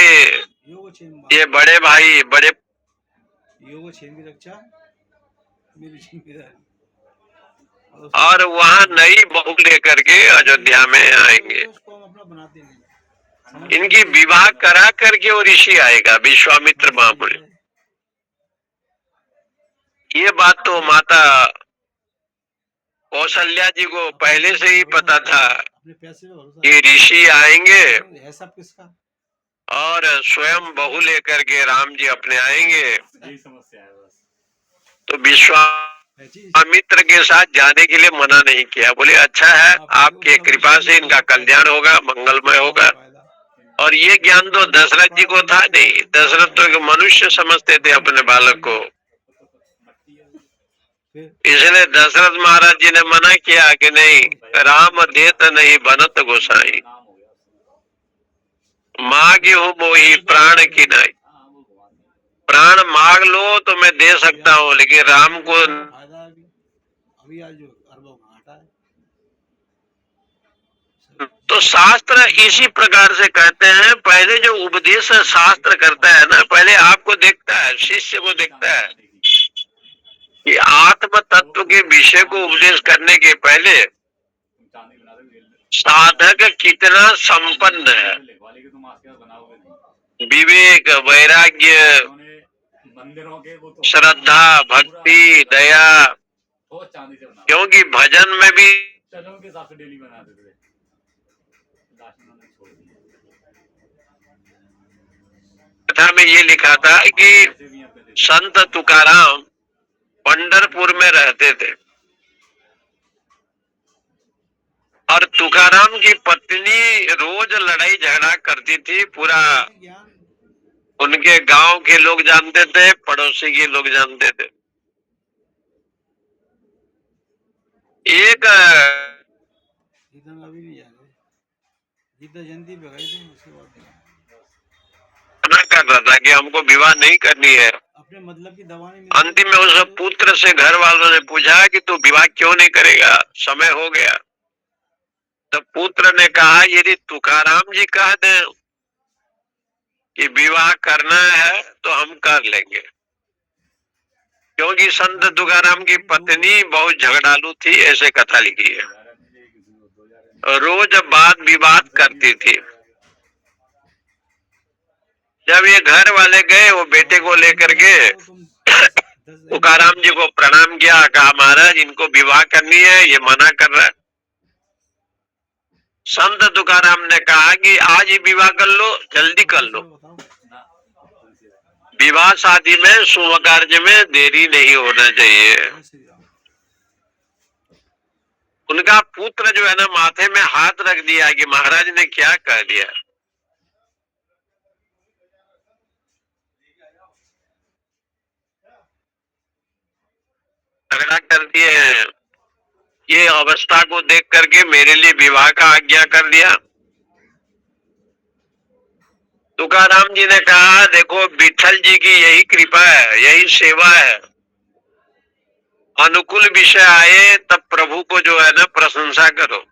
ये बड़े भाई बड़े योग छेन की रक्षा मेरी जिम्मेदारी। और वहाँ नई बहू लेकर के अयोध्या में आएंगे। उसको हम अपना बनाते नहीं। इनकी विवाह करा करके वो ऋषि आएगा, विश्वामित्र महामुनि। ये बात तो माता कौशल्या जी को पहले से ही पता था अपने पैसे पे भरोसा कि ऋषि आएंगे है सब किसका। और स्वयं बहू लेकर के राम जी अपने आएंगे। यही समस्या है बस। तो विश्वामित्र के साथ जाने के लिए मना नहीं किया, बोले अच्छा है, आपके कृपा से इनका कल्याण होगा, मंगलमय होगा। और ये ज्ञान तो दशरथ जी को था नहीं। दशरथ तो एक मनुष्य समझते थे अपने बालक को, इसलिए दशरथ महाराज जी ने मना किया कि नहीं, राम देत नहीं बनत गोसाई, मांगी हूँ मोही प्राण की नहीं। प्राण मांग लो तो मैं दे सकता हूँ, लेकिन राम को अभी आज जो अरबों का घाटा है। तो शास्त्र इसी प्रकार से कहते हैं। पहले जो उपदेश शास्त्र करता है ना, पहले आपको देखता है, शिष्य को देखता है कि आत्म तत्व के विषय को उपदेश करने के पहले साधक कितना संपन्न है, विवेक, वैराग्य, श्रद्धा, भक्ति, दया। क्योंकि भजन में भी कथा में ये लिखा था कि संत तुकाराम पंढरपुर में रहते थे और तुकाराम की पत्नी रोज लड़ाई झगड़ा करती थी। पूरा उनके गांव के लोग जानते थे, पड़ोसी के लोग जानते थे। एक अभी भी याद है, गीता जयंती पे गए थे, उसके बाद मना कर रहा था कि हमको विवाह नहीं करनी है। अपने मतलब की दवा नहीं। अंतिम में उस पुत्र से घर वालों ने पूछा कि तू विवाह क्यों नहीं करेगा, समय हो गया। तो पुत्र ने कहा यदि तुकाराम जी कह दें कि विवाह करना है तो हम कर लेंगे। क्योंकि संत तुकाराम की पत्नी बहुत झगड़ालू थी, ऐसे कथा लिखी है, रोज वाद विवाद करती थी। जब ये घर वाले गए, वो बेटे को लेकर के तुकाराम जी को प्रणाम किया, कहा महाराज इनको विवाह करनी है, ये मना कर रहा है। संत तुकाराम ने कहा कि आज ही विवाह कर लो, जल्दी कर लो। विवाह शादी में, शुभ कार्य में देरी नहीं होना चाहिए। उनका पुत्र जो है ना, माथे में हाथ रख दिया कि महाराज ने क्या कह दिया। झगड़ा कर दिए। ये अवस्था को देख करके मेरे लिए विवाह का आज्ञा कर दिया। तुकाराम जी ने कहा देखो विठल जी की यही कृपा है, यही सेवा है। अनुकूल विषय आए तब प्रभु को जो है ना प्रशंसा करो,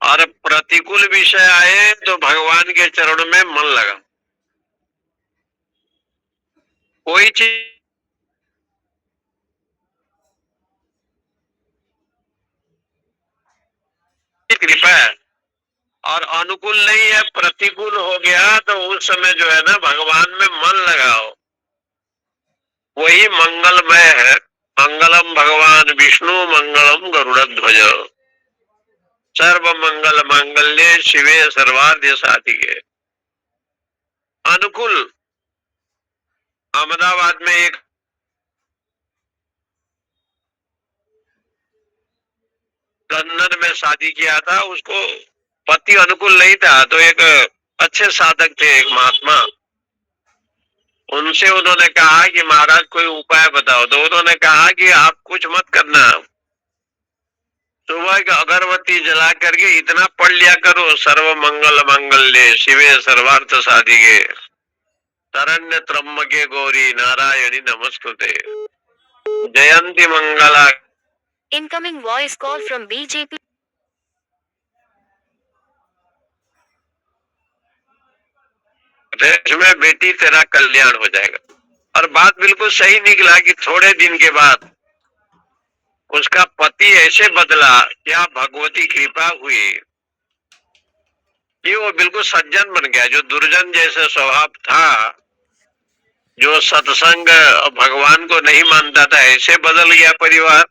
और प्रतिकूल विषय आए तो भगवान के चरणों में मन लगा। कोई चीज कृपा है और अनुकूल नहीं है, प्रतिकूल हो गया, तो उस समय जो है ना भगवान में मन लगाओ, वही मंगलमय है। मंगलम भगवान विष्णु मंगलम गरुड़ध्वज, सर्व मंगल मांगल्ये शिवे सर्वार्थ साधिके। अनुकूल। अहमदाबाद में एक लंदन में शादी किया था, उसको पति अनुकूल नहीं था, तो एक अच्छे साधक थे, एक महात्मा, उनसे उन्होंने कहा कि महाराज कोई उपाय बताओ। तो उन्होंने कहा कि आप कुछ मत करना, सुबह की अगरबत्ती जला करके इतना पढ़ लिया करो, सर्व मंगल मांगल्ये शिवे सर्वार्थ साधिके, शरण्य त्र्यंबके गौरी नारायणी नमस्कुते, जयंती Mangla. Incoming voice call from BJP. इसमें बेटी तेरा कल्याण हो जाएगा। और बात बिल्कुल सही निकला कि थोड़े दिन के बाद उसका पति ऐसे बदला, क्या भगवती कृपा हुई कि वो बिल्कुल सज्जन बन गया। जो दुर्जन जैसे स्वभाव था, जो सत्संग और भगवान को नहीं मानता था, ऐसे बदल गया परिवार।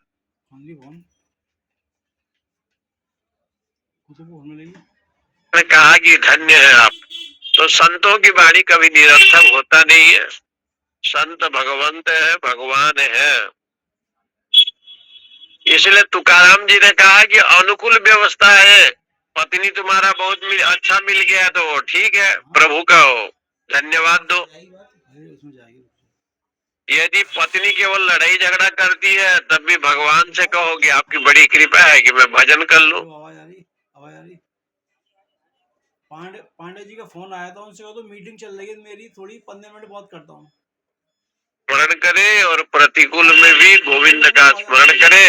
ने कहा कि धन्य है आप। तो संतों की वाणी कभी निरर्थक होता नहीं है। संत भगवंत है, भगवान है। इसलिए तुकाराम जी ने कहा कि अनुकूल व्यवस्था है, पत्नी तुम्हारा बहुत अच्छा मिल गया तो ठीक है, प्रभु का हो धन्यवाद दो। यदि पत्नी केवल लड़ाई झगड़ा करती है तब भी भगवान से कहो कि आपकी बड़ी कृपा है कि मैं भजन कर लूं। पांडे जी का फोन आया था, उनसे कहो तो मीटिंग चल रही है मेरी, थोड़ी 15 मिनट बात करता हूँ। स्मरण करे और प्रतिकूल में भी गोविंद का स्मरण करे,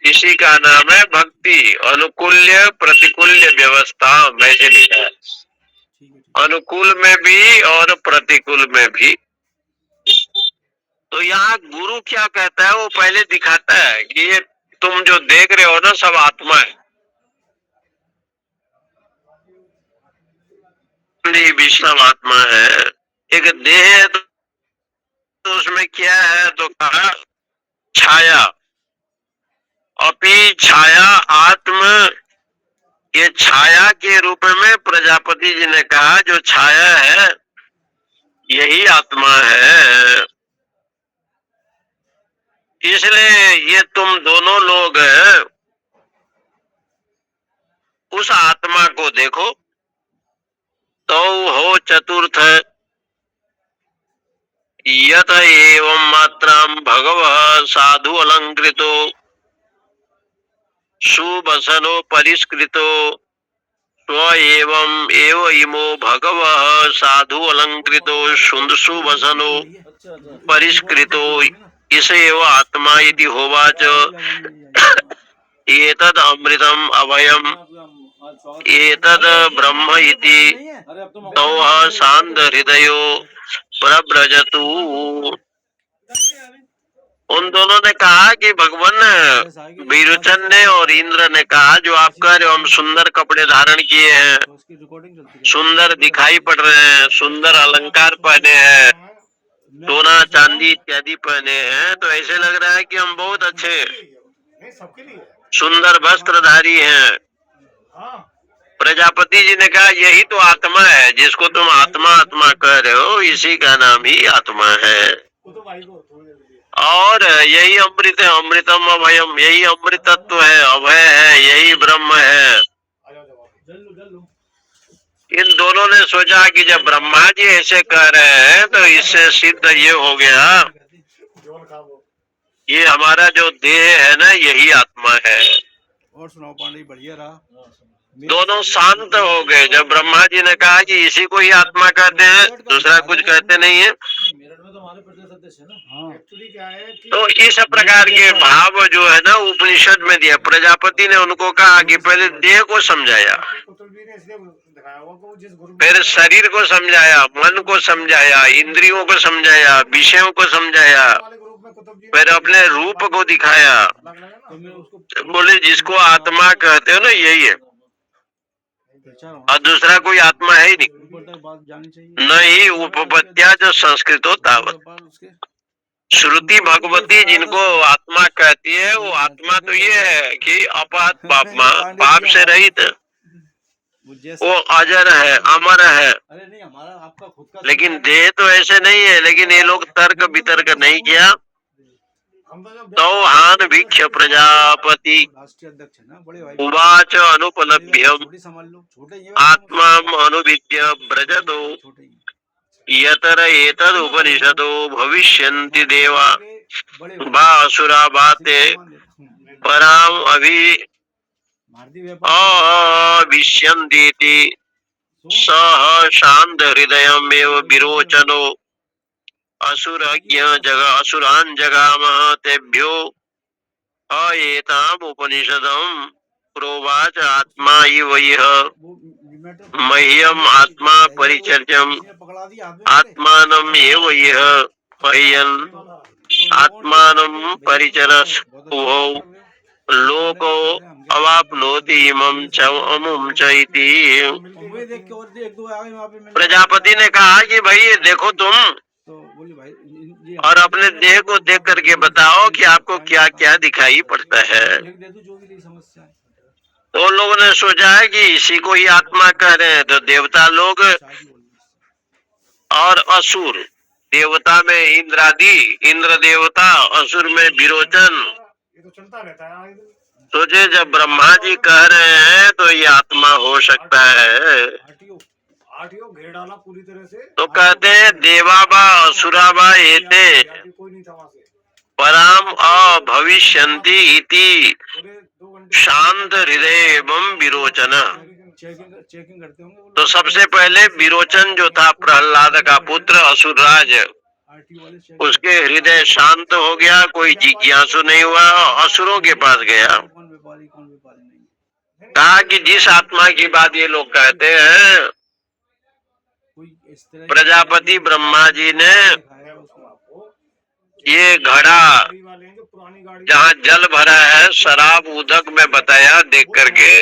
इसी का नाम है भक्ति। अनुकूल्य प्रतिकूल्य व्यवस्था वैसे लिखा है, अनुकूल में भी और प्रतिकूल में भी। तो यहाँ गुरु क्या कहता है वो पहले दिखाता है कि ये तुम जो देख रहे हो ना सब आत्मा है। भी सब आत्मा है। एक देह है तो उसमें क्या है, तो कहा छाया। अपि छाया आत्म, ये छाया के रूप में प्रजापति जी ने कहा जो छाया है यही आत्मा है। इसलिए ये तुम दोनों लोग उस आत्मा को देखो। तो हो चतुर्थ यत एवं मात्रम भगवः साधु अलंकृतो सुवसनो परिष्कृतो स्व एवं एव इमो भगवः साधु अलंकृतो सुवसनो परिष्कृतो इस एव आत्मा इति होवाच एतद अमृतम अभयम एतद ब्रह्म इति तौह शांत हृदयो प्रव्रजतु। उन दोनों ने कहा कि भगवान विरोचन ने और इंद्र ने कहा जो आप कह रहे हो, हम सुंदर कपड़े धारण किए हैं, सुंदर दिखाई पड़ रहे हैं, सुंदर अलंकार पहने हैं, सोना चांदी इत्यादि पहने हैं, तो ऐसे लग रहा है कि हम बहुत अच्छे सुंदर वस्त्रधारी हैं। प्रजापति जी ने कहा यही तो आत्मा है, जिसको तुम आत्मा आत्मा कह रहे हो इसी का नाम ही आत्मा है। और यही अमृत है, अमृतम अभयम, यही अमृतत्व है, अभय है, यही ब्रह्म है। इन दोनों ने सोचा कि जब ब्रह्मा जी ऐसे कह रहे हैं तो इससे सिद्ध ये हो गया ये हमारा जो देह है ना यही आत्मा है। और सुनाओ पांडे, बढ़िया रहा। दोनों शांत हो गए जब ब्रह्मा जी ने कहा कि इसी को ही आत्मा कहते हैं, दूसरा कुछ कहते नहीं है। तो इस प्रकार के भाव जो है ना उपनिषद में दिया। प्रजापति ने उनको कहा कि पहले देह को समझाया, फिर शरीर को समझाया, मन को समझाया, इंद्रियों को समझाया, विषयों को समझाया, फिर अपने रूप को दिखाया। बोले जिसको आत्मा कहते हो ना यही है, और दूसरा कोई आत्मा है ही नहीं। नहीं उपपत्या जो संस्कृत हो तावत। श्रुति भगवती जिनको आत्मा कहती है वो आत्मा तो ये है कि अपात पापमा, पाप से रहित, वो अजर है, अमर है। लेकिन देह तो ऐसे नहीं है। लेकिन ये लोग तर्क वितर्क नहीं किया। तो हान भिक्ष प्रजापति उवाच अनुपलभ्यम आत्मा अनुविद्य ब्रजतो यतर एतद उपनिषदो भविष्यन्ति देवा बासुरा बाते पराम अविष्यन्तीति सह शांत हृदयमेव विरोचनो असुरान जगामः तेभ्यो अएताम उपनिषदम प्रोवाच आत्मा इव इह वो मैटर मह्यम आत्मा परिचर्यम किसी ने पकड़ा दिया हाथ में मेरे। आत्मानम एव इह मह्यन आत्मानम परिचरस उभौ लोको अवाप्नोति इमं च अमुम च इति। मुझे देख के और एक दो आ गए वहाँ पे, मैंने प्रजापति ने कहा कि भाई ये देखो तुम तो बोली भाई ये और अपने देह को देख करके बताओ कि आपको क्या क्या दिखाई पड़ता है। लिख दे तू जो भी तेरी समस्या है। तो लोगों ने सोचा है कि इसी को ही आत्मा कह रहे हैं। तो देवता लोग शादी बोल रही और असुर, देवता में इंद्र आदि, इंद्र देवता, असुर में विरोचन, ये तो चलता रहता है। सोचे जब ब्रह्मा जी कह रहे हैं तो ये आत्मा हो सकता है। आठियो घेर डाला पूरी तरह से। तो कहते हैं देवाबा असुराबा एते कोई नहीं था वहां से। पराम अभविष्यन्ति इति पूरे 2 घंटे शांत हृदय एवं विरोचन। चेकिंग करते होंगे वो तो सबसे पहले विरोचन जो था प्रहलाद का पुत्र असुरराज, आरटीओ वाले चेक उसके हृदय शांत हो गया, कोई जिज्ञासु नहीं हुआ, असुरों के पास गया। कौन व्यापारी नहीं। कहा कि जिस आत्मा की बात ये लोग कहते हैं, कोई इस तरह प्रजापति ब्रह्मा जी ने दिखाएगा उसको आपको। ये घड़ा गाड़ी वाले हैं जो पुरानी गाड़ी जहाँ जल भरा है, शराब उदक में बताया, देख करके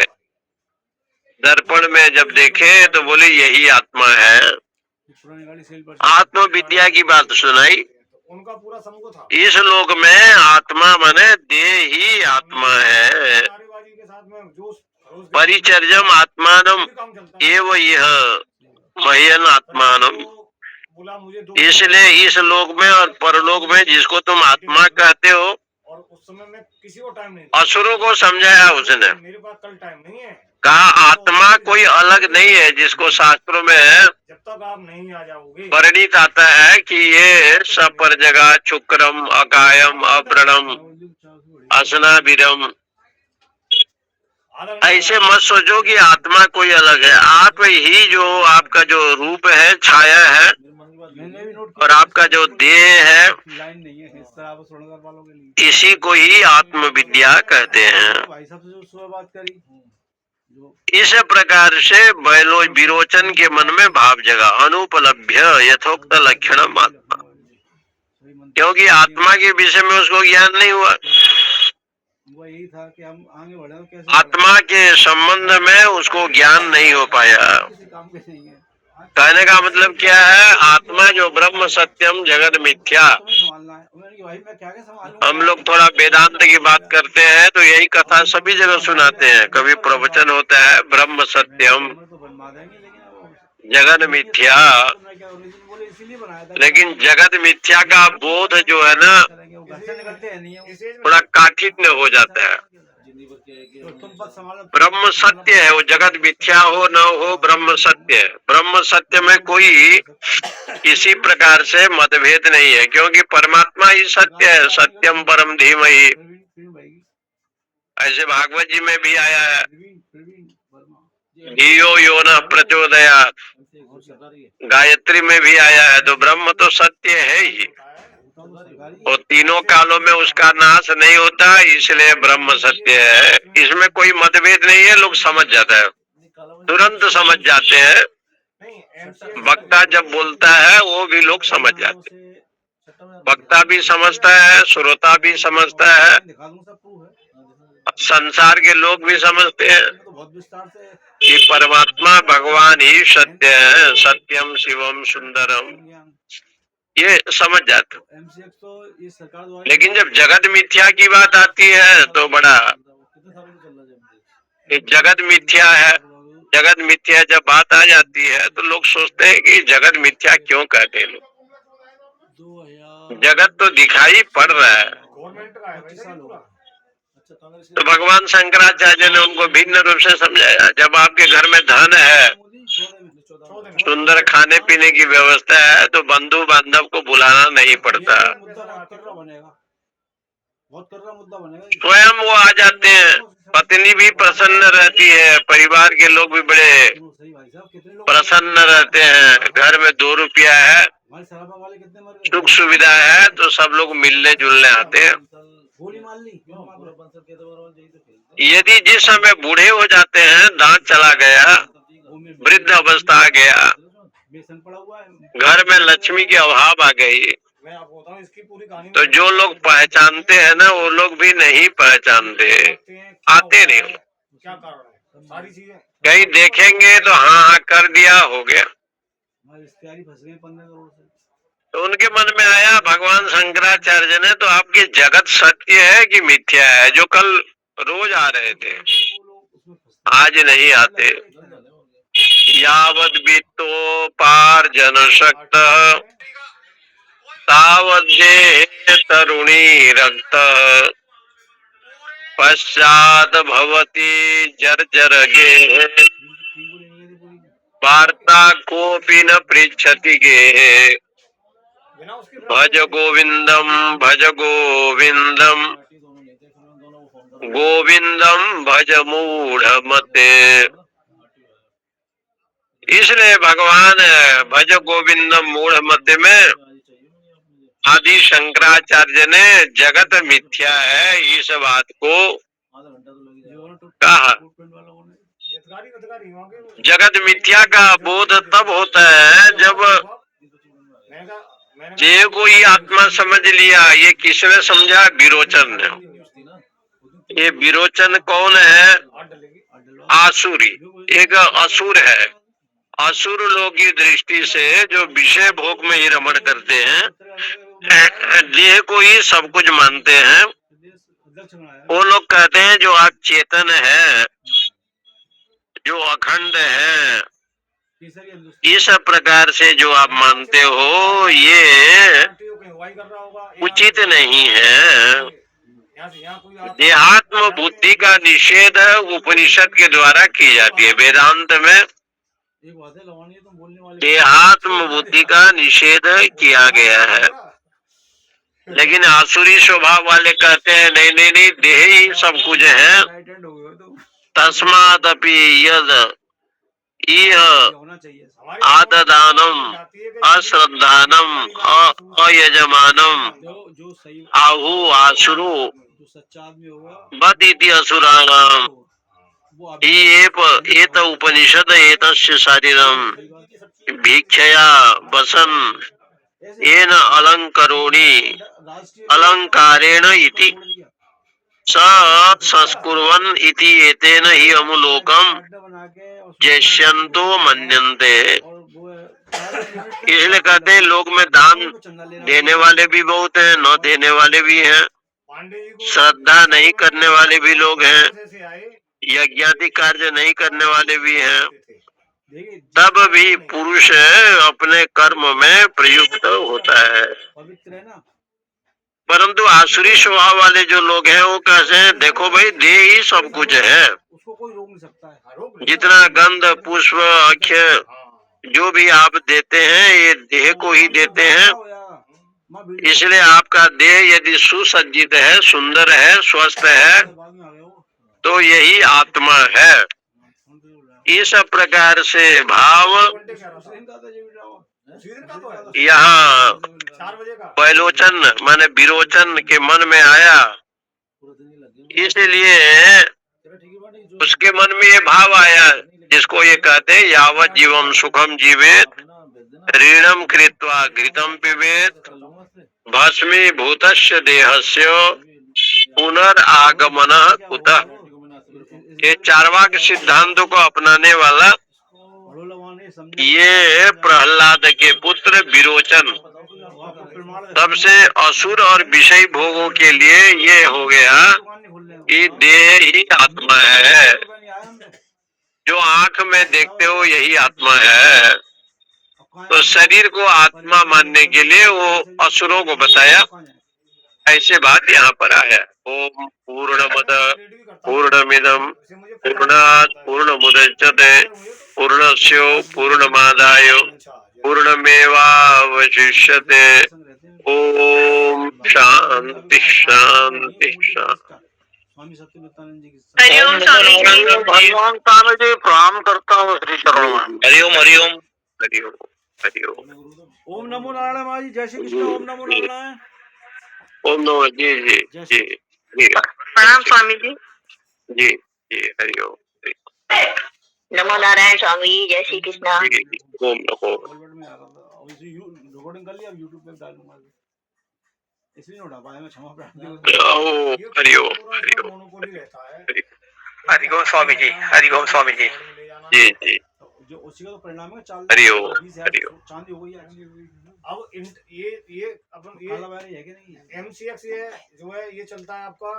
दर्पण में जब देखे तो बोले यही आत्मा है। पुरानी गाड़ी सेल पर आत्मविद्या की बात सुनाई। उनका पूरा समूह था। इस लोक में आत्मा माने देह ही आत्मा है। नारेबाजी के साथ में जोश परिचर्यम आत्मानम काम चलता है। एव यह मह्यन आत्मानम। बोला मुझे 2 इसलिए इस लोक में और परलोक में जिसको तुम आत्मा कहते हो, और उस समय में किसी को टाइम नहीं असुरों को समझाया उसने। मेरे पास कल टाइम नहीं है। कहा आत्मा कोई अलग नहीं है, जिसको शास्त्रों में जब तक आप नहीं आ जाओगे वर्णित आता है कि ये सब पर जगह शुक्रम अकायम अप्रणम असनाविरम। आधा घंटा ऐसे मत सोचो कि आत्मा कोई अलग है। आप ही जो आपका जो रूप है, छाया है, मैंने भी नोट और आपका जो देह है, लाइन नहीं है इस तरह आप स्वर्णकार वालों के लिए। इसी को ही आत्मविद्या कहते हैं। भाई साहब से जो सुबह बात करी जो इस प्रकार से बैलो विरोचन के मन में भाव जगा, अनुपलभ्य यथोक्त लक्षण आत्मा। क्योंकि आत्मा के विषय में उसको ज्ञान नहीं हुआ। वो यही था कि हम आगे बढ़े तो कैसे आत्मा के संबंध में उसको ज्ञान नहीं हो पाया। किसी काम के नहीं है। कहने का मतलब क्या है, आत्मा जो ब्रह्म सत्यम जगत मिथ्या। तुम्हें संभालना है। मैंने कहा, भाई मैं क्या क्या संभालूं? हम लोग थोड़ा वेदांत की बात करते हैं तो यही कथा सभी जगह सुनाते हैं। कभी प्रवचन होता है ब्रह्म सत्यम तो बनवा देंगे लेकिन अब जगत मिथ्या, मैं क्या ओरिजिन बोले इसीलिए बनाया था। लेकिन जगत मिथ्या का बोध जो है ना, करेंगे वो घर से निकलते हैं नहीं है वो। थोड़ा काठिन्य हो जाता है। तो तुम पद संभालो। ब्रह्म सत्य है, वो जगत मिथ्या हो न हो, ब्रह्म सत्य है। ब्रह्म सत्य में कोई किसी प्रकार से मतभेद नहीं है, क्योंकि परमात्मा ही सत्य है। सत्यम परम धीमहि, प्रवीण भाई ऐसे भागवत जी में भी आया है। प्रवीण वर्मा धियो यो न प्रचोदयात्, गायत्री में भी आया है। तो ब्रह्म तो सत्य है ही, और तीनों कालों में उसका नाश नहीं होता, इसलिए ब्रह्म सत्य है। इसमें कोई मतभेद नहीं है। लोग समझ जाता है, तुरंत समझ जाते हैं। वक्ता जब बोलता है वो भी लोग समझ जाते हैं। वक्ता भी समझता है, श्रोता भी समझता है, दिखा दूं सब प्रूफ है। संसार के लोग भी समझते हैं तो बहुत विस्तार से कि परमात्मा भगवान ही सत्य है। सत्यम शिवम सुंदरम, ये समझ जाते हैं। एमसीएक्स तो ये सरकार द्वारा लेकिन जब जगत मिथ्या की बात आती है तो बड़ा कितने सालों से चल रहा है ये जगत मिथ्या है। जगत मिथ्या जब बात आ जाती है तो लोग सोचते हैं कि जगत मिथ्या क्यों कहते हैं लोग। 2025 जगत तो दिखाई पड़ रहा है। गवर्नमेंट का है वैसे साल ही हो पूरा। गए। अच्छा कांग्रेस तो भगवान शंकराचार्य ने उनको भिन्न रूप से समझाया, जब आपके घर में धन है, मोदी 14 में सुंदर खाने पीने की व्यवस्था है, तो बंधु बांधव को बुलाना नहीं पड़ता। ये मुद्दा बहुत कर्रा बनेगा, बहुत कर्रा मुद्दा बनेगा। स्वयं वो आ जाते हैं, पत्नी भी प्रसन्न रहती है, परिवार के लोग भी बड़े सही भाई साहब कितने लोग प्रसन्न रहते हैं। घर में 2 रुपया है, हमारे शराबा वाले कितने मर गए? सुख सुविधा है, तो सब लोग मिलने जुलने आते हैं। गोली मार ली यदि जिस समय बूढ़े हो जाते हैं, दांत चला गया, वृद्ध अवस्था आ गया, बेसन पड़ा हुआ है, घर में लक्ष्मी की अभाव आ गई, मैं आपको बताऊं इसकी पूरी कहानी तो जो लोग पहचानते हैं ना, वो लोग भी नहीं पहचानते, आते नहीं। क्या कारण है, सारी चीजें कहीं देखेंगे तो हाँ हाँ कर दिया, हो गया। हमारे रिश्तेदारी फंस गए 15 करोड़ से। तो उनके मन में आया, भगवान शंकराचार्य ने, तो आपकी जगत सत्य है कि मिथ्या है? जो कल रोज आ रहे थे, वो लोग उसमें फंस आज नहीं आते। यावद वित्तो पार जन शक्त तावद्ये तरुणी रक्त पश्चात भवती जर्जर गे जिनको लेने गए थे पूरी वार्ता कोपि न पृच्छति गे बिना उसके भज गोविंदम भज गोविंदम पार्टी दोनों लेते हैं, फिर दोनों को फोन कर गोविंदम भज मूढ़ मते। इसलिए भगवान भज गोविंदम मूढ़ मते में आदि शंकराचार्य ने जगत मिथ्या है इस बात को आधा घंटा तो लग जाएगा कहा। टूटपेंट वाला कौन है? हितकारी वहाँ के जगत मिथ्या का बोध तब होता है जब मैंने कहा जे कोई आत्मा समझ लिया। ये किसने समझा? विरोचन ने। ये विरोचन कौन है? हाथ डलेगी आसुरी, एक असुर है। असुर लोग की दृष्टि से जो विषय भोग में ही रमण करते हैं, देह को ही सब कुछ मानते हैं। वो लोग कहते हैं जो आप चेतन है, जो अखंड है, इस प्रकार से जो आप मानते हो, ये उचित नहीं है। देहात्म बुद्धि का निषेध उपनिषद के द्वारा की जाती है। वेदांत में एक बात है, लवानी है तुम बोलने वाले देहात्म बुद्धि का निषेध किया गया है, लेकिन आसुरी स्वभाव वाले कहते हैं नहीं नहीं नहीं, देह ही सब कुछ है। राइट हैंड हो गए तो तस्मादपि यद इह होना चाहिए। आददानम अश्रद्धानम अयजमानम जो सही आहु आसुरो जो सच्चा आदमी होगा बदिति असुराणाम वो एत उपनिषद एतस्य शरीरम भिक्षया वसन येन अलंकरोणि अलंकारेण इति स संस्कुर्वन् इति एतेन हि अमुलोकम जैष्यन्तो मन्यन्ते। इसलिए कहते हैं लोग में दान देने वाले भी बहुत हैं, न देने वाले भी हैं, श्रद्धा नहीं करने वाले भी लोग हैं, यज्ञादि कार्य नहीं करने वाले भी हैं। तब भी पुरुष अपने कर्म में प्रयुक्त होता है। पवित्र है ना, परंतु आसुरी स्वभाव वाले जो लोग हैं वो कहते हैं देखो भाई, देह ही सब कुछ है। उसको कोई रोक नहीं सकता है। जितना गंध पुष्प अक्षय जो भी आप देते हैं, ये देह को ही देते हैं। इसलिए आपका देह यदि सुसज्जित है, सुंदर है, स्वस्थ है, तो यही आत्मा है। इस प्रकार से भाव यहाँ 4 बजे का बैलोचन माने विरोचन के मन में आया, इसलिए उसके मन में ये भाव आया जिसको ये कहते हैं यावत जीवम सुखम जीवेत ऋणम कृत्वा घृतम पिबेत भस्मी भूतस्य देहस्य पुनरागमनः कुतः। ये चार्वाक सिद्धांतों को अपनाने वाला ये प्रहलाद के पुत्र विरोचन तब से असुर और विषय भोगों के लिए ये हो गया कि देह ही आत्मा है। जो आंख में देखते हो यही आत्मा है। तो शरीर को आत्मा मानने के लिए वो असुरों को बताया। ऐसे बात यहाँ पर आया। ओम पूर्णमद पूर्णमिदम पूर्णात् पूर्णमुदच्यते पूर्णस्य पूर्णमादाय पूर्णमेवावशिष्यते। ओम शांति शांति शांति। स्वामी सत्यव्रतानंद जी की हरिओम भगवान स्वामी जी प्रणाम करता हूँ श्री चरणों में। हरिओम हरिओम हरिओम हरिओम। ओम नमो नारायण महाराज जी, जय श्री कृष्ण। ओम नमो नारायण। ओम नमो जी जी जी। प्रणाम स्वामी जी। जी जी हरिओम। नमो नारायण स्वामी, जय श्री कृष्णा। जी जी ओम नमो। ऑलरेडी में आ रहा था, अब इसे रिकॉर्डिंग कर लिया, अब यूट्यूब पे डालूंगा, इसलिए नहीं उठा पाया मैं, क्षमा प्रार्थना। ओम ये हरिओम पूरा इसमें हरिओम मोनोपोली रहता है। हरिओम स्वामी जी, हरिओम स्वामी जी। जी जी जो उसी का तो परिणाम है, हरिओम 20,000 हरिओम। चांदी हो गई आज। अब ये अपन काला बारी है कि नहीं? MCX ये जो है ये चलता है आपका